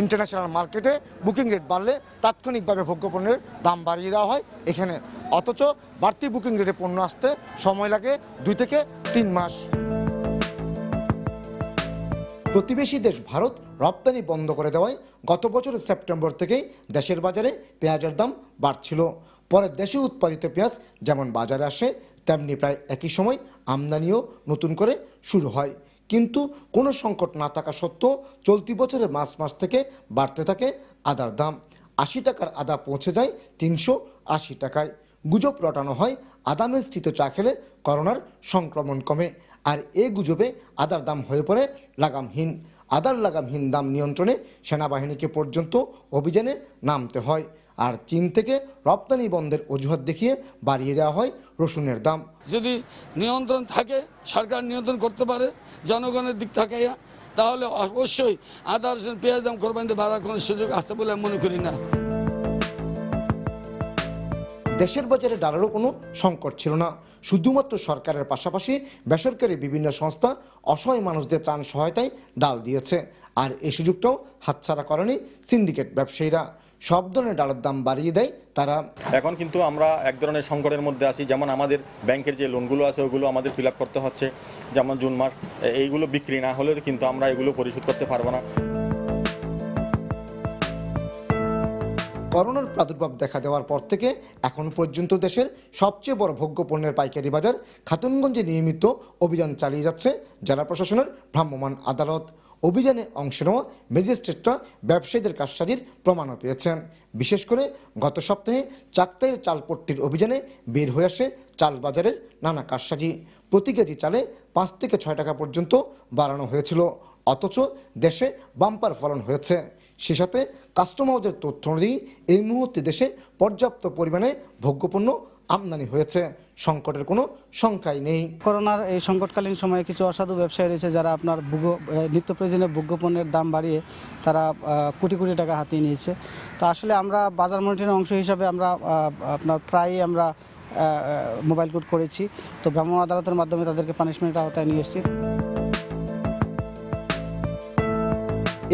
[SPEAKER 14] ইন্টারন্যাশনাল মার্কেটে বুকিং রেট বাড়লে তাৎক্ষণিকভাবে ভোগ্যপণ্যের দাম বাড়িয়ে দেওয়া হয় এখানে, অথচ বাড়তি বুকিং রেটে পণ্য আসতে সময় লাগে 2 থেকে 3 মাস। প্রতিবেশী দেশ ভারত রপ্তানি বন্ধ করে দেওয়ায় গত বছরের সেপ্টেম্বর থেকেই দেশের বাজারে পেঁয়াজের দাম বাড়ছিল। পরে দেশে উৎপাদিত পেঁয়াজ যেমন বাজারে আসে, তেমনি প্রায় একই সময় আমদানিও নতুন করে শুরু হয়। কিন্তু কোনো সংকট না থাকা সত্ত্বেও চলতি বছরের মার্চ মাস থেকে বাড়তে থাকে আদার দাম। 80 টাকার আদা পৌঁছে যায় 380 টাকায়। গুজব রটানো হয় আদা মিশ্রিত চা খেলে করোনার সংক্রমণ কমে, আর এই গুজবে আদার দাম হয়ে পড়ে লাগামহীন। আদার লাগামহীন দাম নিয়ন্ত্রণে সেনাবাহিনীকে পর্যন্ত অভিযানে নামতে হয়। আর চীন থেকে রপ্তানি বন্ধের অজুহাত দেখিয়ে বাড়িয়ে দেওয়া হয় রসুনের দাম।
[SPEAKER 15] যদি নিয়ন্ত্রণ থাকে, সরকার নিয়ন্ত্রণ করতে পারে জনগণের দিক থেকে, তাহলে অবশ্যই আদা রসুন পেঁয়াজ দাম কোরবানিতে বাড়ার কোনো সুযোগ আছে বলে মনে করি না।
[SPEAKER 14] দেশের বাজারে ডালেরও কোনো সংকট ছিল না। শুধুমাত্র সরকারের পাশাপাশি বেসরকারি বিভিন্ন সংস্থা অসহায় মানুষদের ত্রাণ সহায়তায় ডাল দিয়েছে, আর এই সুযোগটাও হাতছাড়া করেনি সিন্ডিকেট ব্যবসায়ীরা। সব ধরনের ডালের দাম বাড়িয়ে দেয় তারা।
[SPEAKER 16] এখন কিন্তু আমরা এক ধরনের সংকটের মধ্যে আছি, যেমন আমাদের ব্যাংকের যে লোনগুলো আছে ওগুলো আমাদের ফিল আপ করতে হচ্ছে, যেমন জুন মাস এইগুলো বিক্রি না হলে কিন্তু আমরা এগুলো পরিশোধ করতে পারবো না।
[SPEAKER 14] করোনার প্রাদুর্ভাব দেখা দেওয়ার পর থেকে এখন পর্যন্ত দেশের সবচেয়ে বড় ভোগ্যপণ্যের পাইকারি বাজার খাতুনগঞ্জে নিয়মিত অভিযান চালিয়ে যাচ্ছে জেলা প্রশাসনের ভ্রাম্যমাণ আদালত। অভিযানে অংশ নেওয়া ম্যাজিস্ট্রেটরা ব্যবসায়ীদের কারসাজির প্রমাণও পেয়েছেন। বিশেষ করে গত সপ্তাহে চাকতাইয়ের চালপট্টির অভিযানে বের হয়ে আসে চাল বাজারের নানা কারসাজি। প্রতি কেজি চালে 5 থেকে 6 টাকা পর্যন্ত বাড়ানো হয়েছিল, অথচ দেশে বাম্পার ফলন হয়েছে। সে সাথে কাস্টম হাউসের তথ্য অনুযায়ী এই মুহূর্তে দেশে পর্যাপ্ত পরিমাণে ভোগ্যপণ্য আমদানি হয়েছে, সংকটের কোনো সংখ্যাই নেই।
[SPEAKER 5] করোনার এই সংকটকালীন সময়ে কিছু অসাধু ব্যবসায়ী রয়েছে যারা আপনার নিত্য প্রয়োজনীয় ভোগ্যপণ্যের দাম বাড়িয়ে তারা কোটি কোটি টাকা হাতিয়ে নিয়েছে। তো আসলে আমরা বাজার মনিটরিংয়ের অংশ হিসাবে আমরা আপনার প্রায়ই আমরা মোবাইল কোর্ট করেছি, তো ভ্রাম্যমাণ আদালতের মাধ্যমে তাদেরকে পানিশমেন্টের আওতায় নিয়ে এসেছি।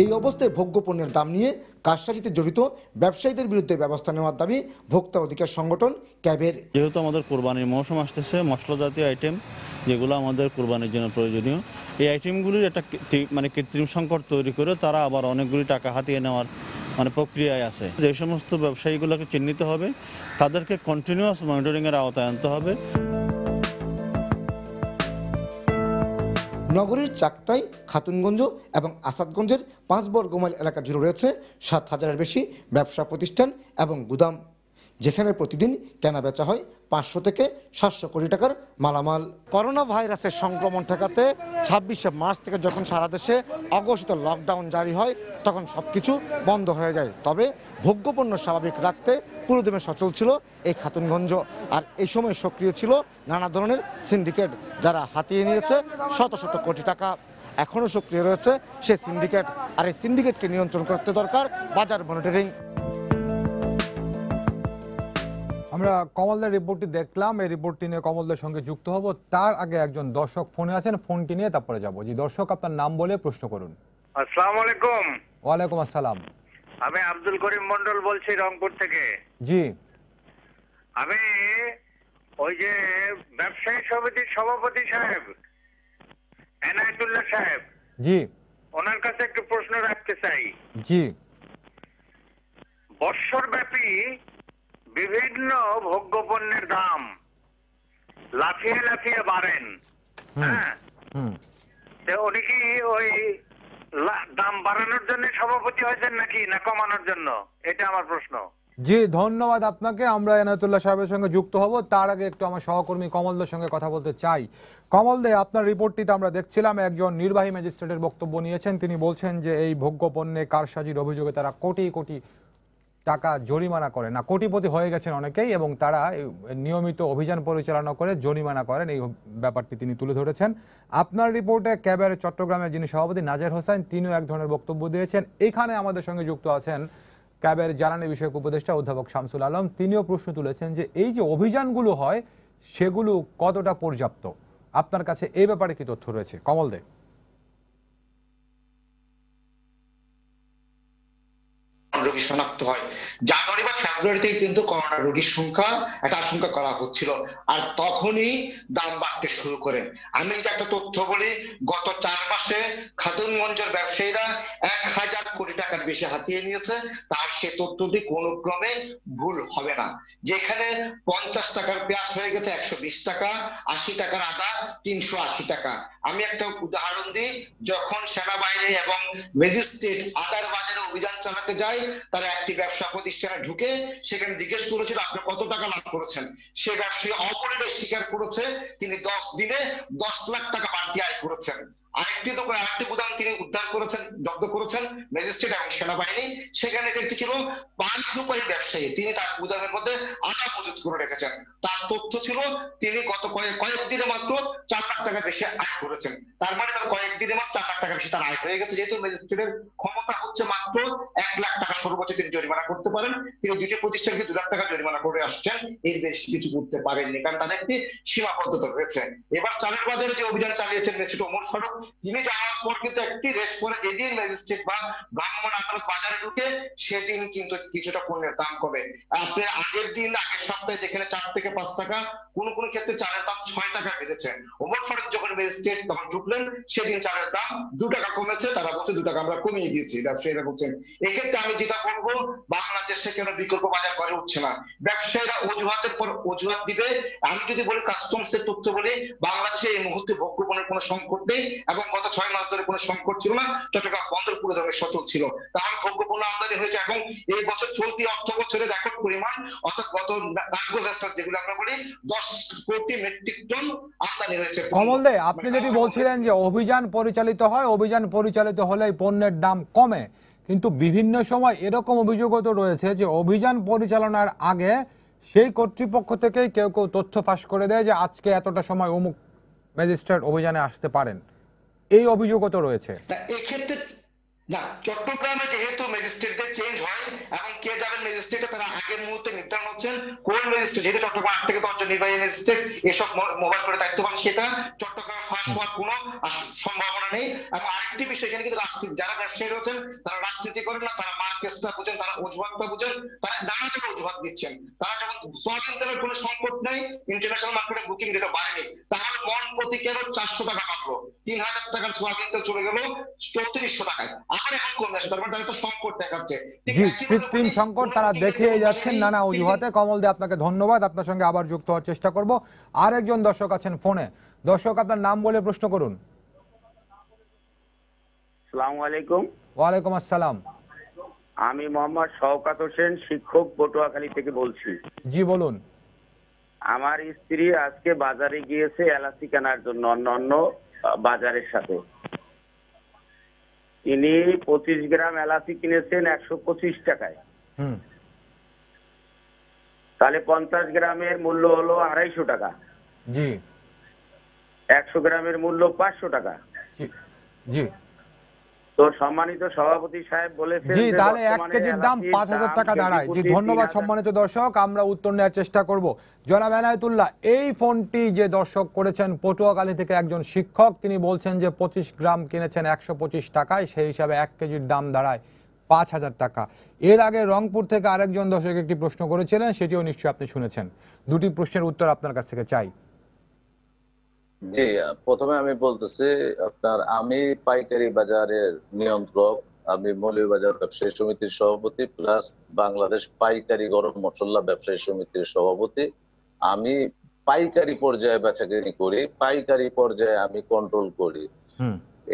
[SPEAKER 14] এই অবস্থায় ভোগ্যপণ্যের দাম নিয়ে কারসাজিতে জড়িত ব্যবসায়ীদের বিরুদ্ধে ব্যবস্থা নেওয়ার দাবি ভোক্তা অধিকার সংগঠন ক্যাবের।
[SPEAKER 17] যেহেতু আমাদের কোরবানির মৌসুম আসতেছে, মশলা জাতীয় আইটেম যেগুলো আমাদের কোরবানির জন্য প্রয়োজনীয়, এই আইটেমগুলির একটা কৃত্রিম সংকট তৈরি করে তারা আবার অনেকগুলি টাকা হাতিয়ে নেওয়ার প্রক্রিয়ায় আছে। যে সমস্ত ব্যবসায়ীগুলোকে চিহ্নিত হবে, তাদেরকে কন্টিনিউয়াস মনিটরিংয়ের আওতায় আনতে হবে।
[SPEAKER 14] নগরীর চাকতাই, খাতুনগঞ্জ এবং আসাদগঞ্জের 5 বর্গ মাইল এলাকা জুড়ে রয়েছে 7,000-এর বেশি ব্যবসা প্রতিষ্ঠান এবং গুদাম, যেখানে প্রতিদিন কেনা বেচা হয় 500 থেকে 700 কোটি টাকার মালামাল। করোনা ভাইরাসের সংক্রমণ ঠেকাতে 26শে মার্চ থেকে যখন সারা দেশে অঘোষিত লকডাউন জারি হয় তখন সবকিছু বন্ধ হয়ে যায়। তবে ভোগ্যপণ্য স্বাভাবিক রাখতে পুরোদমে সচল ছিল এই খাতুনগঞ্জ, আর এই সময় সক্রিয় ছিল নানা ধরনের সিন্ডিকেট, যারা হাতিয়ে নিয়েছে শত শত কোটি টাকা। এখনও সক্রিয় রয়েছে সেই সিন্ডিকেট, আর এই সিন্ডিকেটকে নিয়ন্ত্রণ করতে দরকার বাজার মনিটরিং।
[SPEAKER 1] আমরা কমলদের রিপোর্টটি দেখলাম, এই রিপোর্টটি নিয়ে কমলদের সঙ্গে যুক্ত হব। তার আগে একজন দর্শক ফোনে আছেন, ফোনটি নিয়ে তারপরে যাব। জি দর্শক, আপনার নাম বলে প্রশ্ন করুন।
[SPEAKER 18] আসসালামু আলাইকুম।
[SPEAKER 1] ওয়ালাইকুম আসসালাম।
[SPEAKER 18] আমি আব্দুল করিম মন্ডল বলছি রংপুর থেকে।
[SPEAKER 1] জি,
[SPEAKER 18] আমি ওই যে ব্যবসায়ী সমিতির সভাপতি সাহেব এনায়েতুল্লাহ সাহেব,
[SPEAKER 1] জি,
[SPEAKER 18] ওনার কাছে একটু প্রশ্ন রাখতে চাই।
[SPEAKER 1] জি,
[SPEAKER 18] বৎসরব্যাপী বিভিন্ন ভোগ্যপণ্যের দাম লাফিয়ে লাফিয়ে বাড়েন, হ্যাঁ, উনি কি ওই দাম বাড়ানোর জন্য সভাপতি হয়েছেন নাকি না কমানোর জন্য? এটা আমার প্রশ্ন।
[SPEAKER 1] জি ধন্যবাদ আপনাকে। আমরা এনায়েতুল্লাহ সাহেবের সঙ্গে যুক্ত হব, তার আগে একটু আমার সহকর্মী কমলদের সঙ্গে কথা বলতে চাই। কমল দে, আপনার রিপোর্টটিতে আমরা দেখছিলাম একজন নির্বাহী ম্যাজিস্ট্রেটের বক্তব্য নিয়েছেন। তিনি বলছেন যে এই ভোগ্যপণ্যে কারসাজির অভিযোগে তারা কোটি কোটি টাকা জরিমানা করেন না। কোটিপতি হয়ে গেছেন অনেকেই এবং তারা নিয়মিত অভিযান পরিচালনা করে জরিমানা করেন, এই ব্যাপারটি তিনি তুলে ধরেছেন। আপনার রিপোর্টে ক্যাবের চট্টগ্রামের যিনি সভাপতি নাজের হোসেন, তিনিও এক ধরনের বক্তব্য দিয়েছেন। এখানে আমাদের সঙ্গে যুক্ত আছেন ক্যাবের জ্বালানি বিষয়ক উপদেষ্টা অধ্যাপক শামসুল আলম, তিনিও প্রশ্ন তুলেছেন যে এই যে অভিযানগুলো হয় সেগুলো কতটা পর্যাপ্ত। আপনার কাছে এই ব্যাপারে কি তথ্য রয়েছে? কমল দে।
[SPEAKER 19] রোগী শনাক্ত হয় জানুয়ারি বা ফেব্রুয়ারি থেকে কিন্তু করোনা রোগীর সংখ্যা একটা আশঙ্কা করা হচ্ছিল, আর তখনই দাম বাড়তে শুরু করে। আমি যদি একটা তথ্য বলি, গত 4 মাসে খাতুনগঞ্জের ব্যবসায়ীরা 1000 কোটি টাকার বেশি হাতিয়ে নিয়েছে, তার সে তথ্যটি কোনো ক্রমে ভুল হবে না। যেখানে 50 টাকার পেঁয়াজ হয়ে গেছে 120 টাকা, 80 টাকার আদা 380 টাকা। আমি একটা উদাহরণ দিই, যখন সেনাবাহিনী এবং ম্যাজিস্ট্রেট আদার বাজারে অভিযান চালাতে যায়, তারা একটি ব্যবসা প্রতিষ্ঠানে ঢুকে সেখানে জিজ্ঞেস করেছিল আপনি কত টাকা লাভ করেছেন। সে ব্যবসায়ী অপরাধে স্বীকার করেছে তিনি 10 দিনে 10 লাখ টাকা বাড়তি আয় করেছেন। আরেকটি গুদাম তিনি উদ্ধার করেছেন, জব্দ করেছেন ম্যাজিস্ট্রেট এবং সেনাবাহিনী। সেখানে একটি ছিল পান সুপারি ব্যবসায়ী, তিনি তার গুদামের মধ্যে আদা মজুত করে রেখেছেন। তার তথ্য ছিল তিনি গত কয়েকদিনে মাত্র 4 লাখ টাকা বেশি আয় করেছেন। তার মানে তার কয়েকদিনে মাত্র 4 লাখ টাকা বেশি তার আয় হয়ে গেছে। যেহেতু ম্যাজিস্ট্রেটের ক্ষমতা হচ্ছে মাত্র 1 লাখ টাকা সর্বোচ্চ তিনি জরিমানা করতে পারেন, তিনি দুটি প্রতিষ্ঠানকে 2 লাখ টাকা জরিমানা করে আসছেন, এর বেশি কিছু করতে পারেননি, কারণ তাদের একটি সীমাবদ্ধতা রয়েছে। এবার চালের বাজারে যে অভিযান চালিয়েছেন ম্যাজিস্ট্রেট ওমর ফারুক, তিনি যাওয়ার পর কিন্তু একটি রেস করে যেদিন ম্যাজিস্ট্রেট বা ভ্রাম্যমাণ আদালত বাজারে ঢুকে সেদিন কিন্তু কিছুটা পণ্যের দাম কমে। আপনি আগের সপ্তাহে যেখানে 4 থেকে 5 টাকা, কোন ক্ষেত্রে চালের দাম 6 টাকা বেড়েছে। ওমর ফারুক যখন ম্যাজিস্ট্রেট তখন ঢুকলেন, সেদিন চালের দাম 2 টাকা কমেছে। তারা বলছে 2 টাকা আমরা কমিয়ে দিয়েছি, ব্যবসায়ীরা বলছেন। এক্ষেত্রে আমি যেটা বলবো, বাংলাদেশে কেন বিকল্প বাজার করে উঠছে না? ব্যবসায়ীরা অজুহাতের পর অজুহাত দিবে। আমি যদি বলি কাস্টমসের তথ্য বলি, বাংলাদেশে এই মুহূর্তে ভোগ্যপণ্যের কোনো সংকট নেই এবং গত 6 মাস ধরে কোনো সংকট ছিল না। চট্টগ্রাম বন্দর পুরো ধরনের সচল ছিল, তাহলে ভোগ্যপণ্য আমদানি হয়েছে এবং এই বছর চলতি অর্থ বছরে রেকর্ড পরিমাণ, অর্থাৎ গত যেগুলো আমরা বলি 10 কোটি মেট্রিক টন আমদানি হয়েছে।
[SPEAKER 1] কমল দে, আপনি যদি বলছিলেন যে অভিযান পরিচালিত হয়, অভিযান পরিচালিত হলে পণ্যের দাম কমে, কিন্তু বিভিন্ন সময় এরকম অভিযোগও তো রয়েছে যে অভিযান পরিচালনার আগে সেই কর্তৃপক্ষ থেকেই কেউ কেউ তথ্য ফাঁস করে দেয় যে আজকে এতটা সময় অমুক ম্যাজিস্ট্রেট অভিযানে আসতে পারেন, এই অভিযোগও তো রয়েছে।
[SPEAKER 19] এক্ষেত্রে না, চট্টগ্রামে যেহেতু ম্যাজিস্ট্রেটদের চেঞ্জ হয় এবং কে যাবেন ম্যাজিস্ট্রেটে তারা আগের মুহূর্তে নির্ধারণ হচ্ছেন। কোন ম্যাজিস্ট্রেট, যেহেতু চট্টগ্রাম 8 থেকে 10 জন নির্বাহী ম্যাজিস্ট্রেট এসব মোবাইল করে দায়িত্ব পান, সেটা চট্টগ্রামে ফাঁস হওয়ার কোনো সম্ভাবনা নেই। এবং আরেকটি বিষয়, এখানে কিন্তু রাজনীতি, যারা ব্যবসায়ী রয়েছেন তারা রাজনীতি করেন না, তারা মার্কেটটা বুঝেন, তারা অজুহাতটা বুঝেন, তারা নানা ধরনের অজুহাত দিচ্ছেন। তারা যখন সোয়াবিন তেলের কোনো সংকট নেই, ইন্টারন্যাশনাল মার্কেটে বুকিং রেটও বাড়েনি, তাহলে মন প্রতি কেবল 400 টাকা মাত্র, 3000 টাকার সোয়াবিন তেল চলে গেল 3400 টাকায়। আবার এখন কমে আসে, তার মানে তারা একটা সংকট দেখাচ্ছে।
[SPEAKER 1] জি, কৃত্রিম সংকট তারা দেখিয়ে যাচ্ছেন নানা অজুহাতে। কমল দে, আপনাকে ধন্যবাদ, আপনার সঙ্গে আবার যুক্ত হওয়ার চেষ্টা করব। আরেকজন দর্শক আছেন ফোনে। দর্শক, আপনার নাম বলে প্রশ্ন করুন।
[SPEAKER 20] আসসালামু আলাইকুম।
[SPEAKER 1] ওয়ালাইকুম আসসালাম।
[SPEAKER 20] আমি মোহাম্মদ শওকত হোসেন, শিক্ষক, পটুয়াখালী থেকে বলছি।
[SPEAKER 1] জি বলুন।
[SPEAKER 20] আমার স্ত্রী আজকে বাজারে গিয়েছে এলাচি কেনার জন্য অন্য বাজারের সাথে। তিনি 25 গ্রাম এলাচি কিনেছেন 125 টাকায়। তাহলে 50 গ্রামের মূল্য হলো 250 টাকা।
[SPEAKER 1] জি।
[SPEAKER 20] 100 গ্রামের মূল্য 500 টাকা।
[SPEAKER 1] জি।
[SPEAKER 20] তো সম্মানিত সভাপতি সাহেব বলেছেন
[SPEAKER 1] জি, তাহলে 1 কেজির দাম 5000 টাকা দাঁড়ায়। জি, ধন্যবাদ সম্মানিত দর্শক, আমরা উত্তর নেওয়ার চেষ্টা করব। জনাব এনায়েতুল্লাহ, এই ফোনটি যে দর্শক করেছেন পটুয়াখালী থেকে একজন শিক্ষক, তিনি বলছেন যে 25 গ্রাম কিনেছেন 125 টাকায়, সেই হিসাবে 1 কেজির দাম দাঁড়ায় 5000 টাকা। এর আগে রংপুর থেকে আরেকজন দর্শক একটি প্রশ্ন করেছিলেন, সেটিও নিশ্চয়ই আপনি শুনেছেন। দুটি প্রশ্নের উত্তর আপনার কাছ থেকে চাই।
[SPEAKER 13] জি, প্রথমে আমি বলতেছি আপনার, আমি পাইকারি বাজারের নিয়ন্ত্রক, আমি মৌলভীবাজার ব্যবসায়ী সমিতির সভাপতি প্লাস বাংলাদেশ পাইকারি গরম মশলা ব্যবসায়ী সমিতির সভাপতি। আমি পাইকারি পর্যায়ে বেচাকেনি করি, পাইকারি পর্যায়ে আমি কন্ট্রোল করি।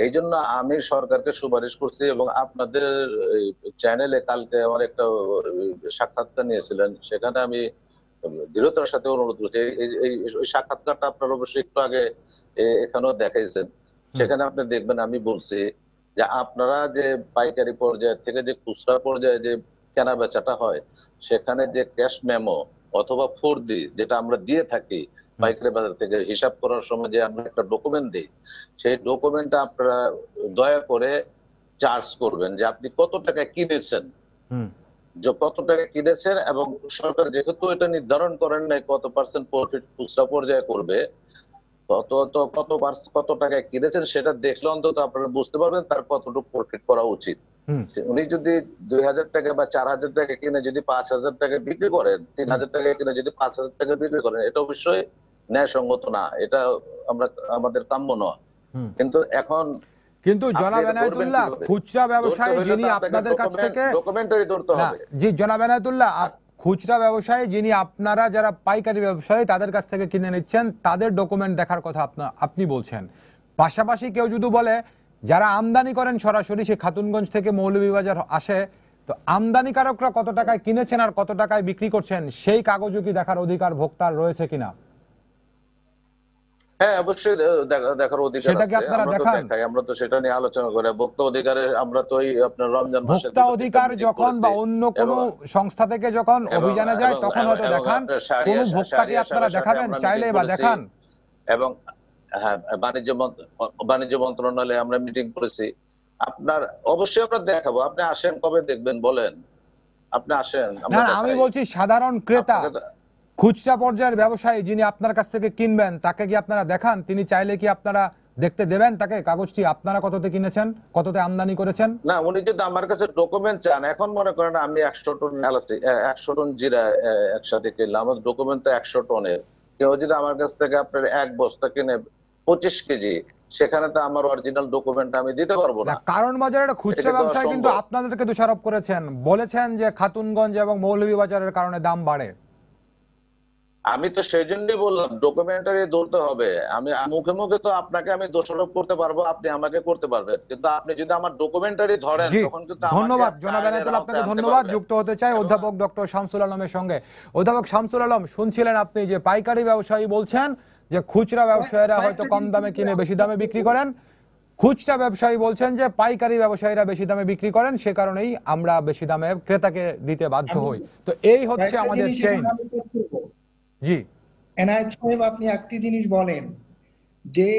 [SPEAKER 13] এই জন্য আমি সরকারকে সুপারিশ করছি এবং আপনাদের চ্যানেলে কালকে আমার একটা সাক্ষাৎকার নিয়েছিলেন, সেখানে আমি দৃঢ়তার সাথে অনুরোধ করছি। এই সাক্ষাৎকারটা আপনার অবশ্যই একটু আগে এখানেও দেখাইছেন, সেখানে আপনি দেখবেন আমি বলছি যে আপনারা যে পাইকারি পর্যায়ে থেকে যে খুচরা পর্যায়ে যে কেনা বেচাটা হয় সেখানে যে ক্যাশ মেমো অথবা 4D যেটা আমরা দিয়ে থাকি পাইকারি বাজার থেকে হিসাব করার সময় যে আমরা একটা ডকুমেন্ট দিই, সেই ডকুমেন্টটা আপনারা দয়া করে চার্জ করবেন যে আপনি কত টাকা কিনেছেন, যে কত টাকা কিনেছেন, এবং সরকার যেহেতু এটা নির্ধারণ করেন নাই কত পার্সেন্ট প্রফিট খুচরা পর্যায়ে করবে, কত টাকায় কিনেছেন সেটা দেখলে অন্তত আপনারা বুঝতে পারবেন তার কতটুকু প্রফিট করা উচিত। উনি যদি 2000 টাকা বা 4000 টাকা কিনে যদি 5000 টাকা বিক্রি করেন, 3000 টাকা কিনে যদি 5000 টাকা বিক্রি করেন, এটা অবশ্যই ন্যায়সঙ্গত না, এটা আমাদের কাম্য নয়। কিন্তু এখন
[SPEAKER 1] জনাব এনায়েতুল্লাহ, খুচরা ব্যবসায়ী যিনি আপনাদের কাছ থেকে
[SPEAKER 13] ডকুমেন্টারি ধরতে হবে।
[SPEAKER 1] জি জনাব এনায়েতুল্লাহ, খুচরা ব্যবসায়ী যিনি আপনারা যারা পাইকারি ব্যবসায়ী তাদের কাছ থেকে কিনে নিচ্ছেন তাদের ডকুমেন্ট দেখার কথা আপনি বলছেন। পাশাপাশি কেউ যদি বলে যারা আমদানি করেন সরাসরি সে খাতুনগঞ্জ থেকে মৌলভীবাজার আসে, তো আমদানিকারকরা কত টাকায় কিনেছেন আর কত টাকায় বিক্রি করছেন সেই কাগজও কি দেখার অধিকার ভোক্তার রয়েছে কিনা?
[SPEAKER 13] হ্যাঁ, অবশ্যই দেখার অধিকার আছে, আমরা তো সেটা নিয়ে আলোচনা করি। ভোক্তা অধিকারে আমরা তো আপনার রমজান মাসে
[SPEAKER 1] ভোক্তা অধিকার যখন বা অন্য কোন সংস্থা থেকে যখন অভিযানে যায় তখন হয়তো দেখান, কোন ভোক্তাকে আপনারা দেখাবেন চাইলে বা দেখান।
[SPEAKER 13] এবং হ্যাঁ, বাণিজ্য মন্ত্রণালয়ে আমরা মিটিং করেছি, আপনার অবশ্যই আমরা দেখাবো। আপনি আসেন, কবে দেখবেন বলেন, আপনি আসেন।
[SPEAKER 1] না, আমি বলছি সাধারণ ক্রেতা, খুচরা পর্যায়ের ব্যবসায়ী যিনি আপনার কাছ থেকে কিনবেন তাকে কি আপনারা দেখান? তিনি চাইলে কি আপনারা দেখতে দেবেন তাকে কাগজটি আপনারা কততে কিনেছেন, কততে আমদানি করেছেন?
[SPEAKER 13] না, উনি যদি আমার কাছে ডকুমেন্ট চান, এখন মনে করেন আমি 100 টন 100 টন জিরা একসাথে কিনলাম, আমার ডকুমেন্ট তো 100 টনের। কেউ যদি আমার কাছ থেকে আপনার 1 বস্তা কিনে 25 কেজি, সেখানে তো আমার অরিজিনাল ডকুমেন্ট আমি দিতে পারবো না।
[SPEAKER 1] কারণ বাজারের খুচরা ব্যবসায়ী কিন্তু আপনাদেরকে দোষারোপ করেছেন, বলেছেন যে খাতুনগঞ্জ এবং মৌলভীবাজারের কারণে দাম বাড়ে।
[SPEAKER 13] আমি তো সেই জন্যই বললাম ডকুমেন্টারি ধরতে হবে। আমি মুখে মুখে তো আপনাকে আমি দোষারোপ করতে পারবো, আপনি আমাকে করতে পারবেন, কিন্তু আপনি যদি আমার ডকুমেন্টারি ধরেন তখন কিন্তু
[SPEAKER 1] ধন্যবাদ জনাব এনায়েতুল্লাহ, আপনাকে ধন্যবাদ। যুক্ত হতে চাই অধ্যাপক ডক্টর শামসুল আলমের সঙ্গে। অধ্যাপক শামসুল আলম, শুনছিলেন আপনি যে পাইকারি ব্যবসায়ী বলছেন যে খুচরা ব্যবসায়ীরা হয়তো কম দামে কিনে বেশি দামে বিক্রি করেন, খুচরা ব্যবসায়ী বলছেন যে পাইকারি ব্যবসায়ীরা বেশি দামে বিক্রি করেন, সে কারণেই আমরা বেশি দামে ক্রেতাকে দিতে বাধ্য হই। তো এই হচ্ছে আমাদের চেইন। জি
[SPEAKER 12] এনায়েত সাহেব, আপনি একটি জিনিস বলেন যে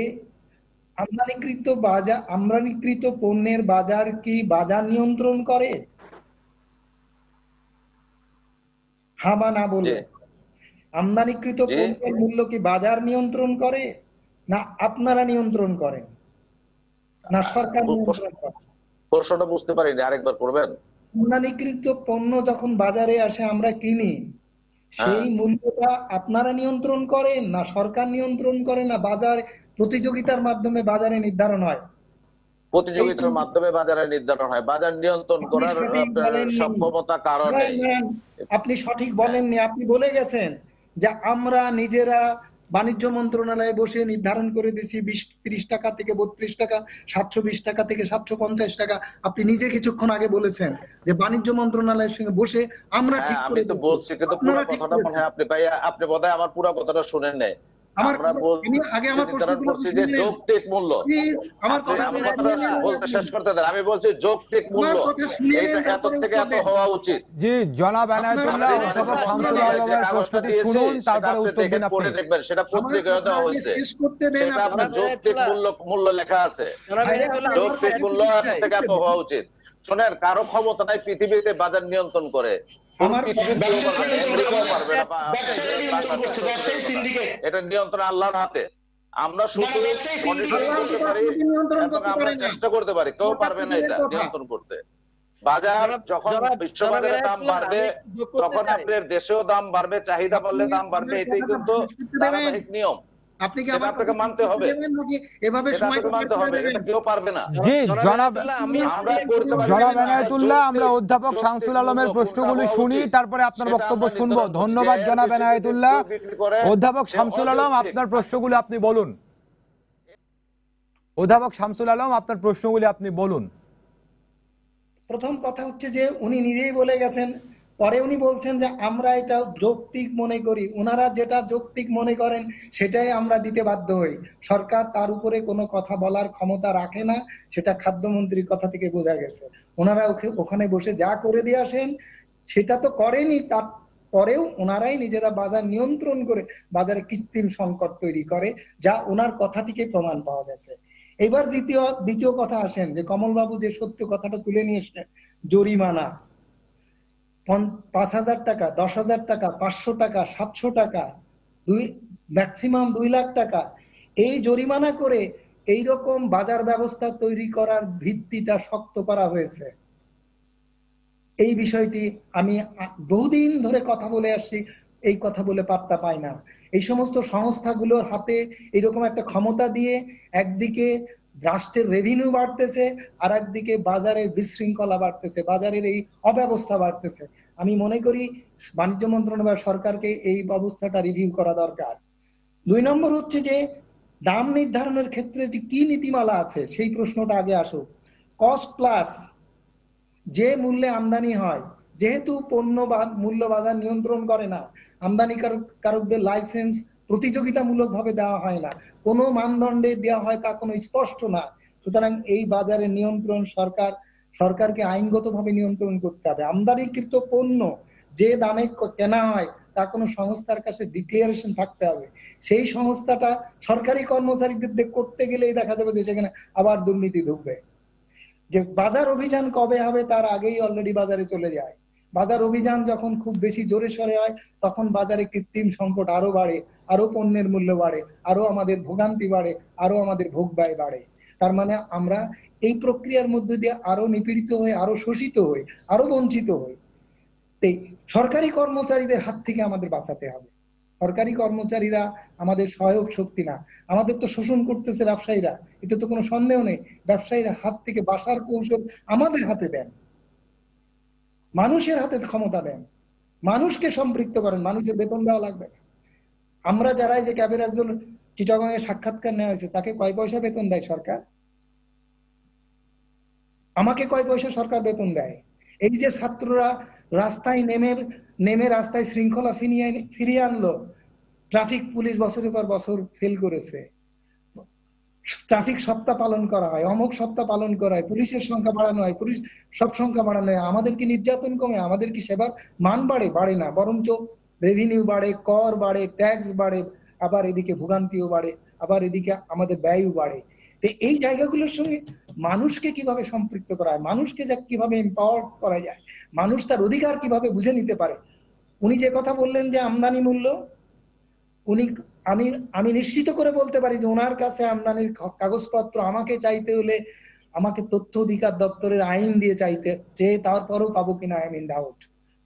[SPEAKER 12] আমদানিকৃত পণ্যের বাজার কি বাজার নিয়ন্ত্রণ করে? হ্যাঁ বা না বলে। আমদানিকৃত পণ্যের মূল্য কি বাজার নিয়ন্ত্রণ করে, না আপনারা নিয়ন্ত্রণ করেন, না সরকার নিয়ন্ত্রণ করে?
[SPEAKER 13] প্রশ্নটা বুঝতে পারিনি, আরেকবার করবেন।
[SPEAKER 12] আমদানিকৃত পণ্য যখন বাজারে আসে আমরা কিনি, সেই মূল্যটা আপনারা নিয়ন্ত্রণ করেন, না সরকার নিয়ন্ত্রণ করে, না বাজার প্রতিযোগিতার মাধ্যমে বাজারে নির্ধারণ হয়?
[SPEAKER 13] প্রতিযোগিতার মাধ্যমে বাজারে নির্ধারণ হয়। বাজার নিয়ন্ত্রণ করার সক্ষমতা কারণে
[SPEAKER 12] আপনি সঠিক বলেননি। আপনি বলে গেছেন যে আমরা নিজেরা বাণিজ্য মন্ত্রণালয়ে বসে নির্ধারণ করে দিছি 20-30 টাকা থেকে 32 টাকা, 720 টাকা থেকে 750 টাকা। আপনি নিজে কিছুক্ষণ আগে বলেছেন যে বাণিজ্য মন্ত্রণালয়ের সঙ্গে বসে আমরা ঠিক করে।
[SPEAKER 13] আমি তো বলছি, কিন্তু পুরো কথাটা মনে হয় আপনি বোধহয় আমার পুরো কথাটা শুনেন নাই। আমি বলছি যৌক্তিক মূল্য এত থেকে এত হওয়া উচিত।
[SPEAKER 1] জি জনাব এনায়েতুল্লাহ, অধ্যাপক শামসুল আলমের প্রশ্নটি শুনুন, তারপরে উত্তর দিন আপনি।
[SPEAKER 13] দেখবেন সেটা পত্রিকায় দেওয়া হয়েছে, সেটা আপনার যৌক্তিক মূল্য লেখা আছে। যৌক্তিক মূল্য এত থেকে এত হওয়া উচিত। শোনেন, কারো ক্ষমতা নাই পৃথিবীতে বাজার নিয়ন্ত্রণ করে, এটা নিয়ন্ত্রণ আল্লাহর হাতে। আমরা শুধু মনিটরিং করতে পারি, আমরা চেষ্টা করতে পারি, কেউ পারবে না এটা নিয়ন্ত্রণ করতে। বাজার যখন বিশ্ববাজারে দাম বাড়বে তখন আপনার দেশেও দাম বাড়বে, চাহিদা বাড়লে দাম বাড়বে, এটাই কিন্তু ধারাবাহিক নিয়ম। আপনি কি আপনাকে মানতে হবে,
[SPEAKER 12] এভাবে সময়
[SPEAKER 13] মানতে হবে, এটা কেউ পারবে না।
[SPEAKER 1] জি জনাব এনায়েতুল্লাহ, আমরা অধ্যাপক শামসুল আলমের প্রশ্নগুলি শুনি, তারপরে আপনার বক্তব্য শুনবো। ধন্যবাদ জনাব এনায়েতুল্লাহ। অধ্যাপক শামসুল আলম, আপনার প্রশ্নগুলি আপনি বলুন। অধ্যাপক শামসুল আলম, আপনার প্রশ্নগুলি আপনি বলুন।
[SPEAKER 12] প্রথম কথা হচ্ছে যে উনি নিজেই বলে গেছেন, পরে উনি বলছেন যে আমরা এটা যৌক্তিক মনে করি। ওনারা যেটা যৌক্তিক মনে করেন সেটাই আমরা দিতে বাধ্য হই। সরকার তার উপরে কোনো কথা বলার ক্ষমতা রাখে না, সেটা খাদ্যমন্ত্রীর কথা থেকে বোঝা গেছে। ওনারা ওখানে বসে যা করে দিয়ে আসেন, সেটা তো করেনি, তারপরেও ওনারাই নিজেরা বাজার নিয়ন্ত্রণ করে বাজারে কৃত্রিম সংকট তৈরি করে, যা ওনার কথা থেকে প্রমাণ পাওয়া গেছে। এবার দ্বিতীয় কথা আসেন যে কমলবাবু যে সত্য কথাটা তুলে নিয়ে এসেছেন, জরিমানা 5,000 টাকা, 10,000 টাকা, 500 টাকা, 700 টাকা, ম্যাক্সিমাম 2 লাখ টাকা, এই জরিমানা করে এইরকম বাজার ব্যবস্থা তৈরি করার ভিত্তিটা শক্ত করা হয়েছে। এই বিষয়টি আমি বহুদিন ধরে কথা বলে আসছি, এই কথা বলে পাত্তা পাই না। এই সমস্ত সংস্থাগুলোর হাতে এরকম একটা ক্ষমতা দিয়ে একদিকে রাষ্ট্রের রেভিনিউ বাড়তেছে, আর একদিকে বাজারের বিশৃঙ্খলা বাড়তেছে, বাজারের এই অব্যবস্থা বাড়তেছে। আমি মনে করি বাণিজ্য মন্ত্রণালয় সরকারকে এই অবস্থাটা রিভিউ করা দরকার। 2 নম্বর হচ্ছে যে দাম নির্ধারণের ক্ষেত্রে যে কি নীতিমালা আছে সেই প্রশ্নটা আগে আসুক। কস্ট প্লাস যে মূল্যে আমদানি হয়, যেহেতু পণ্য বা মূল্য বাজার নিয়ন্ত্রণ করে না, আমদানিকারকদের লাইসেন্স প্রতিযোগিতামূলকভাবে দেওয়া হয় না, কোনো মানদণ্ডে দেওয়া হয় তা কোনো স্পষ্ট না। সুতরাং এই বাজারের নিয়ন্ত্রণ সরকারকে আইনগতভাবে নিয়ন্ত্রণ করতে হবে। আমদানিকৃত পণ্য যে দামে কেনা হয় তা কোনো সংস্থার কাছে ডিক্লারেশন থাকতে হবে। সেই সংস্থাটা সরকারি কর্মচারীদের করতে গেলেই দেখা যাবে যে সেখানে আবার দুর্নীতি ঢুকবে। যে বাজার অভিযান কবে হবে তার আগেই অলরেডি বাজারে চলে যায়। বাজার অভিযান যখন খুব বেশি জোরে সরে হয় তখন বাজারে কৃত্রিম সংকট আরো বাড়ে, আরো পণ্যের মূল্য বাড়ে, আরো আমাদের ভোগান্তি বাড়ে, আরো আমাদের ভোগ ব্যয় বাড়ে। তার মানে আমরা এই প্রক্রিয়ার মধ্যে দিয়ে আরো নিপীড়িত হই, আরো শোষিত হই, আরো বঞ্চিত হই। সরকারি কর্মচারীদের হাত থেকে আমাদের বাঁচাতে হবে। সরকারি কর্মচারীরা আমাদের সহায়ক শক্তি না, আমাদের তো শোষণ করতেছে ব্যবসায়ীরা, এতে তো কোনো সন্দেহ নেই। ব্যবসায়ীরা হাত থেকে বাঁচার কৌশল আমাদের হাতে দেন, মানুষের হাতে ক্ষমতা দেন, মানুষকে সম্পৃক্ত করেন, মানুষের বেতন দেওয়া লাগবে না। আমরা যারা যে ক্যাবের একজন চিটাগংয়ে সাক্ষাৎকার নেওয়া হয়েছে, তাকে কয় পয়সা বেতন দেয় সরকার? আমাকে কয় পয়সা সরকার বেতন দেয়? এই যে ছাত্ররা রাস্তায় নেমে রাস্তায় শৃঙ্খলা ফিরিয়ে আনলো, ট্রাফিক পুলিশ বছরের পর বছর ফেল করেছে, ট্রাফিক সপ্তাহ পালন করা হয়, অমুক সপ্তাহ পালন করা হয়, পুলিশের সংখ্যা বাড়ানো হয়, পুলিশ সব সংখ্যা বাড়ানো হয়, আমাদের কি নির্যাতন কমে? আমাদের কি সেবার মান বাড়ে? বাড়ে না, বরঞ্চ রেভিনিউ বাড়ে, কর বাড়ে, ট্যাক্স বাড়ে, আবার এদিকে ভোগান্তিও বাড়ে, আবার এদিকে আমাদের ব্যয়ও বাড়ে। তো এই জায়গাগুলোর সঙ্গে মানুষকে কিভাবে সম্পৃক্ত করা হয়, মানুষকে কিভাবে এম্পাওয়ার করা যায়, মানুষ তার অধিকার কিভাবে বুঝে নিতে পারে। উনি যে কথা বললেন যে আমদানি মূল্য, আমি নিশ্চিত করে বলতে পারি যে ওনার কাছে আমদানির কাগজপত্র আমাকে চাইতে হলে আমাকে তথ্য অধিকার দপ্তরের আইন দিয়ে চাইতে চেয়ে তারপরেও পাবো কিনা আই মিন ডাউট।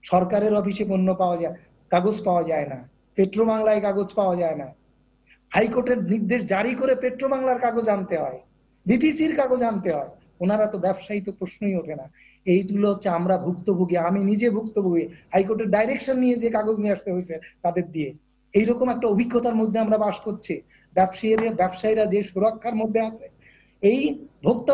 [SPEAKER 12] সরকারের অফিসে পণ্য পাওয়া যায়, কাগজ পাওয়া যায় না, পেট্রো বাংলায় কাগজ পাওয়া যায় না, হাইকোর্টের নির্দেশ জারি করে পেট্রো বাংলার কাগজ আনতে হয়, বিপিসির কাগজ আনতে হয়। ওনারা তো ব্যবসায়ী, তো প্রশ্নই ওঠে না। এইগুলো হচ্ছে আমরা ভুক্তভোগী, আমি নিজে ভুক্তভোগী। হাইকোর্টের ডাইরেকশন নিয়ে যে কাগজ নিয়ে আসতে হয়েছে তাদের দিয়ে, এইরকম একটা অভিজ্ঞতার মধ্যে আমরা বাস করছি। ব্যবসায়ীরা যে সুরক্ষার মধ্যে আছে, এই ভোক্তা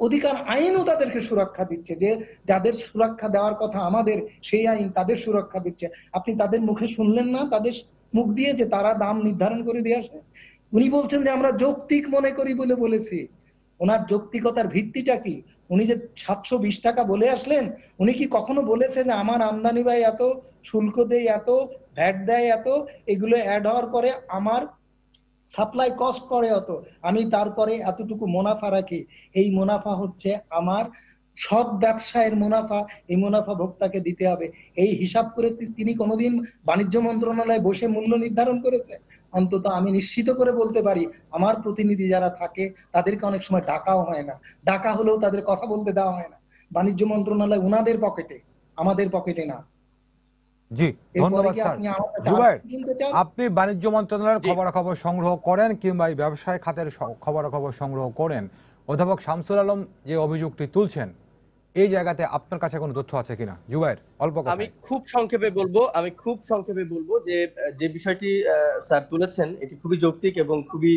[SPEAKER 12] অধিকার আইনও তাদেরকে সুরক্ষা দিচ্ছে, যে যাদের সুরক্ষা দেওয়ার কথা আমাদের, সেই আইন তাদের সুরক্ষা দিচ্ছে। আপনি তাদের মুখে শুনলেন না, তাদের মুখ দিয়ে যে তারা দাম নির্ধারণ করে দিয়ে আসে। উনি বলছেন যে আমরা যৌক্তিক মনে করি বলে বলেছি। ওনার যৌক্তিকতার ভিত্তিটা কি? উনি যে 720 টাকা বলে আসলেন, উনি কি কখনো বলেছে যে আমার আমদানি ভাই এত শুল্ক দেয়, এত ভ্যাট দেয়, এত এগুলো অ্যাড হওয়ার পরে আমার সাপ্লাই কস্ট পড়ে অত, আমি তারপরে এতটুকু মুনাফা রাখি, এই মুনাফা হচ্ছে আমার সৎ ব্যবসায়ের মুনাফা, এই মুনাফা ভোক্তাকে দিতে হবে। এই হিসাব করে তিনি কোনোদিন বাণিজ্য মন্ত্রণালয়ে বসে মূল্য নির্ধারণ করেছে? অন্তত আমি নিশ্চিত করে বলতে পারি আমার প্রতিনিধি যারা থাকে তাদেরকে অনেক সময় ডাকাও হয় না, ডাকা হলেও তাদের কথা বলতে দেওয়া হয় না। বাণিজ্য মন্ত্রণালয় ওনাদের পকেটে, আমাদের পকেটে না।
[SPEAKER 1] জি, ধন্যবাদ স্যার। জুবায়ের, আপনি বাণিজ্য মন্ত্রণালয়ের খবরাখবর সংগ্রহ করেন কিংবা এই ব্যবসায় খাতের খবরাখবর সংগ্রহ করেন, অধ্যাপক শামসুল আলম যে অভিযোগটি তুলছেন এই জায়গাতে আপনার কাছে কোনো তথ্য আছে কিনা? জুবায়ের, অল্প কথা।
[SPEAKER 2] আমি খুব সংক্ষেপে বলবো যে বিষয়টি স্যার তুলেছেন এটি খুবই যৌক্তিক এবং খুবই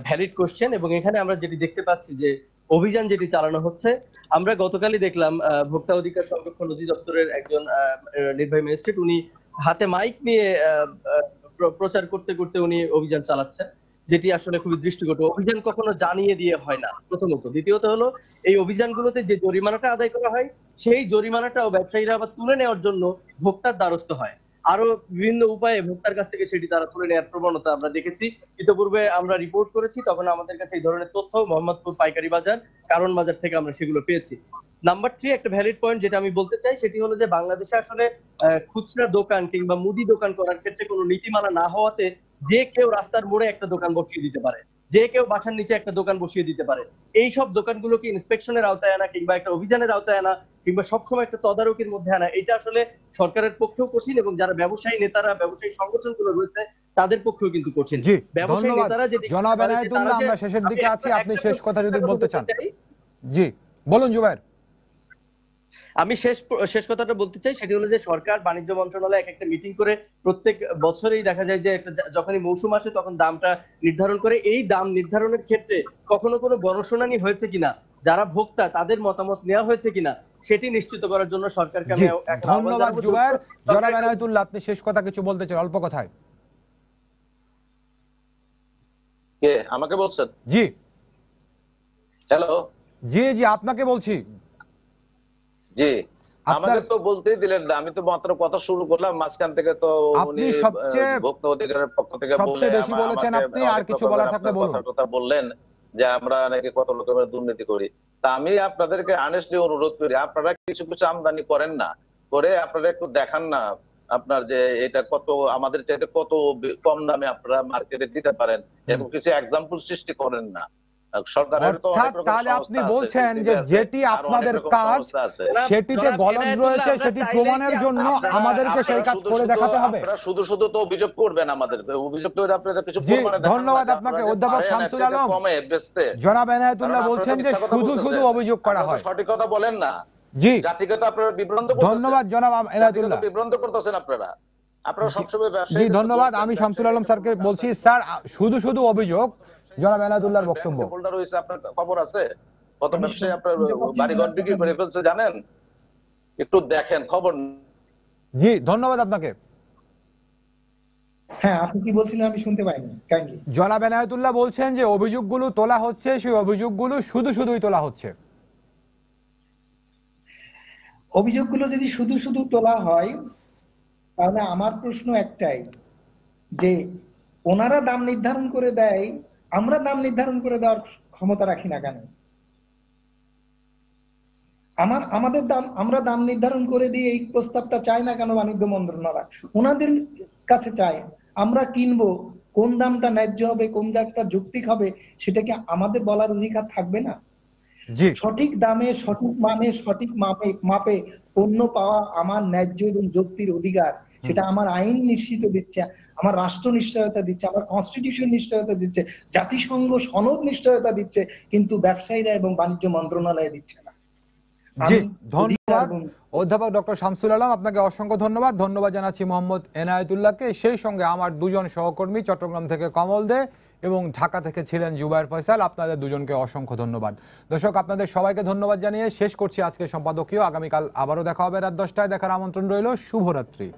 [SPEAKER 2] ভ্যালিড কোশ্চেন। এবং এখানে আমরা যেটি দেখতে পাচ্ছি যে অভিযান যেটি চালানো হচ্ছে, আমরা গতকালই দেখলাম ভোক্তা অধিকার সংরক্ষণ অধিদপ্তরের একজন নির্বাহী ম্যাজিস্ট্রেট, উনি হাতে মাইক নিয়ে প্রচার করতে করতে উনি অভিযান চালাচ্ছেন, যেটি আসলে খুবই দৃষ্টিকটু। অভিযান কখনো জানিয়ে দিয়ে হয় না, প্রথমত। দ্বিতীয়ত হলো এই অভিযানগুলোতে যে জরিমানাটা আদায় করা হয় সেই জরিমানাটাও ব্যবসায়ীরা আবার তুলে নেওয়ার জন্য ভোক্তার দ্বারস্থ হয়। আরো বিভিন্ন উপায়ে ভোক্তার কাছ থেকে সেটি তারা তুলে নেওয়ার প্রবণতা আমরা দেখেছি। ইতিপূর্বে আমরা রিপোর্ট করেছি, তখন আমাদের কাছে এই ধরনের তথ্য মোহাম্মদপুর পাইকারি বাজার, কারণ বাজার থেকে আমরা সেগুলো পেয়েছি। নাম্বার 3 একটা ভ্যালিড পয়েন্ট যেটা আমি বলতে চাই সেটি হলো যে বাংলাদেশে আসলে খুচরা দোকান কিংবা মুদি দোকান করার ক্ষেত্রে কোনো নীতিমালা না হওয়াতে যে কেউ রাস্তার মোড়ে একটা দোকান বসিয়ে দিতে পারে, যে কেউ বাসার নিচে একটা দোকান বসিয়ে দিতে পারে। এই সব দোকানগুলোকে ইন্সপেকশনের আওতায় আনা কিংবা একটা অভিযানের আওতায় আনা কিংবা সবসময় একটা তদারকির মধ্যে আনা, এটা আসলে সরকারের পক্ষেও কঠিন এবং যারা ব্যবসায়ী নেতারা, ব্যবসায়ী সংগঠনগুলো রয়েছে তাদের পক্ষেও কিন্তু কঠিন।
[SPEAKER 1] জি,
[SPEAKER 2] ব্যবসায়ী
[SPEAKER 1] ধন্যবাদ
[SPEAKER 2] নেতারা যে
[SPEAKER 1] জনাব এনায়েতুল্লাহ, আমরা শেষের দিকে আছি, আপনি শেষ কথা যদি বলতে চান। জি বলুন জুবায়ের।
[SPEAKER 2] আমি শেষ কথাটা বলতে চাই সেটি হলো যে সরকার বাণিজ্য মন্ত্রণালয় একটা মিটিং করে প্রত্যেক বছরেই দেখা যায় যে একটা যখনই মৌসুম আসে তখন দামটা নির্ধারণ করে। এই দাম নির্ধারণের ক্ষেত্রে কখনো কোনো গণশুনানি হয়েছে কিনা, যারা ভোক্তা তাদের মতামত নেওয়া হয়েছে কিনা সেটি নিশ্চিত করার জন্য সরকারকে আমি
[SPEAKER 1] ধন্যবাদ জুবায়ের। জনাব এনায়েতুল্লাহ, আপনি শেষ কথা কিছু বলতে চান অল্প কথায়।
[SPEAKER 13] কে আমাকে বলছেন?
[SPEAKER 1] জি
[SPEAKER 13] হ্যালো।
[SPEAKER 1] জি জি আপনাকে বলছি।
[SPEAKER 13] জি আমাকে তো বলতেই দিলেন না, আমি তো মাত্র কথা শুরু করলাম, মাঝখান থেকে তো
[SPEAKER 1] আপনি সবচেয়ে
[SPEAKER 13] ভোক্তা অধিকারের পক্ষ থেকে
[SPEAKER 1] সবচেয়ে বেশি বলেছেন আপনি, আর কিছু বলার থাকলে বলুন।
[SPEAKER 13] কথা বললেন যে আমরা নাকি কত রকমের দুর্নীতি করি, তা আমি আপনাদেরকে অনেস্টলি অনুরোধ করি, আপনারা কিছু কিছু আমদানি করেন না, করে আপনারা একটু দেখান না আপনার যে এটা কত আমাদের চাইতে কত কম দামে আপনারা মার্কেটে দিতে পারেন, এরকম কিছু এক্সাম্পল সৃষ্টি করেন না।
[SPEAKER 1] তাহলে আপনি বলছেন যে যেটি আপনাদের কাজ সেটিতে গলদ রয়েছে সেটি প্রমাণের জন্য আমাদেরকে সেই কাজ করে দেখাতে হবে।
[SPEAKER 13] শুধু শুধু তো অভিযোগ করবেন আমাদের, অভিযোগ করে আপনাদের কিছু
[SPEAKER 1] ধন্যবাদ আপনাকে অধ্যাপক শামসুল আলম। জনাব এনায়েতুল্লাহ বলছেন যে শুধু শুধু অভিযোগ করা হয়,
[SPEAKER 13] সঠিক কথা বলেন না।
[SPEAKER 1] জি
[SPEAKER 13] জাতিকে তো আপনারা বিভ্রান্ত করতেছেন।
[SPEAKER 1] ধন্যবাদ জনাব এনায়েতুল্লাহ,
[SPEAKER 13] বিভ্রান্ত করতেছেন আপনারা। আপনারা সবসময়
[SPEAKER 1] জি ধন্যবাদ। আমি শামসুল আলম স্যারকে বলছি, স্যার শুধু শুধু অভিযোগ। জনাব এনায়েতুল্লাহর বক্তব্য।
[SPEAKER 13] হোল্ডার হইছে, আপনার খবর আছে কত ব্যবসায়ী আপনার বাড়িঘর বিক্রি করে ফেলছে জানেন? একটু দেখেন খবর।
[SPEAKER 1] জি ধন্যবাদ আপনাকে।
[SPEAKER 12] হ্যাঁ আপনি কি বলছিলেন আমি শুনতে পাইনি কাইন্ডলি।
[SPEAKER 1] জনাব এনায়েতুল্লাহ বলছেন যে অভিযোগগুলো তোলা হচ্ছে, সেই অভিযোগগুলো শুধু শুধুই তোলা হচ্ছে।
[SPEAKER 12] অভিযোগগুলো যদি শুধু শুধু তোলা হয় তাহলে আমার প্রশ্ন একটাই, যে ওনারা দাম নির্ধারণ করে দেয়, আমরা দাম নির্ধারণ করে দেওয়ার ক্ষমতা রাখি না কেন? আমাদের দাম, আমরা দাম নির্ধারণ করে দিয়ে এই প্রস্তাবটা চাই না কেন বাণিজ্য মন্ত্রণালয়? ওনাদের কাছে চাই, আমরা কিনবো, কোন দামটা ন্যায্য হবে, কোন দামটা যৌক্তিক হবে, সেটাকে আমাদের বলার অধিকার থাকবে না? সঠিক দামে, সঠিক মানে, সঠিক মাপে পণ্য পাওয়া আমার ন্যায্য এবং যৌক্তিক অধিকার, সেটা আমার আইন নিশ্চিত দিচ্ছে, আমার রাষ্ট্র নিশ্চয়তা দিচ্ছে, আমার কনস্টিটিউশন নিশ্চয়তা দিচ্ছে, জাতিসংঘ সনদ নিশ্চয়তা দিচ্ছে, কিন্তু ব্যবসায়ীরা এবং বাণিজ্য মন্ত্রণালয় দিচ্ছে না।
[SPEAKER 1] জি ধন্যবাদ অধ্যাপক ডক্টর শামসুল আলম, আপনাকে অসংখ্য ধন্যবাদ। ধন্যবাদ জানাচ্ছি মোহাম্মদ এনায়েতুল্লাহকে, সেই সঙ্গে আমার দুজন সহকর্মী চট্টগ্রাম থেকে কমল দে এবং ঢাকা থেকে ছিলেন জুবায়ের ফয়সাল। আপনাদের দুজনকে অসংখ্য ধন্যবাদ। দর্শক আপনাদের সবাইকে ধন্যবাদ জানিয়ে শেষ করছি আজকে সম্পাদকীয়। আগামীকাল আবারও দেখা হবে রাত 10টায়, দেখার আমন্ত্রণ রইল। শুভরাত্রি।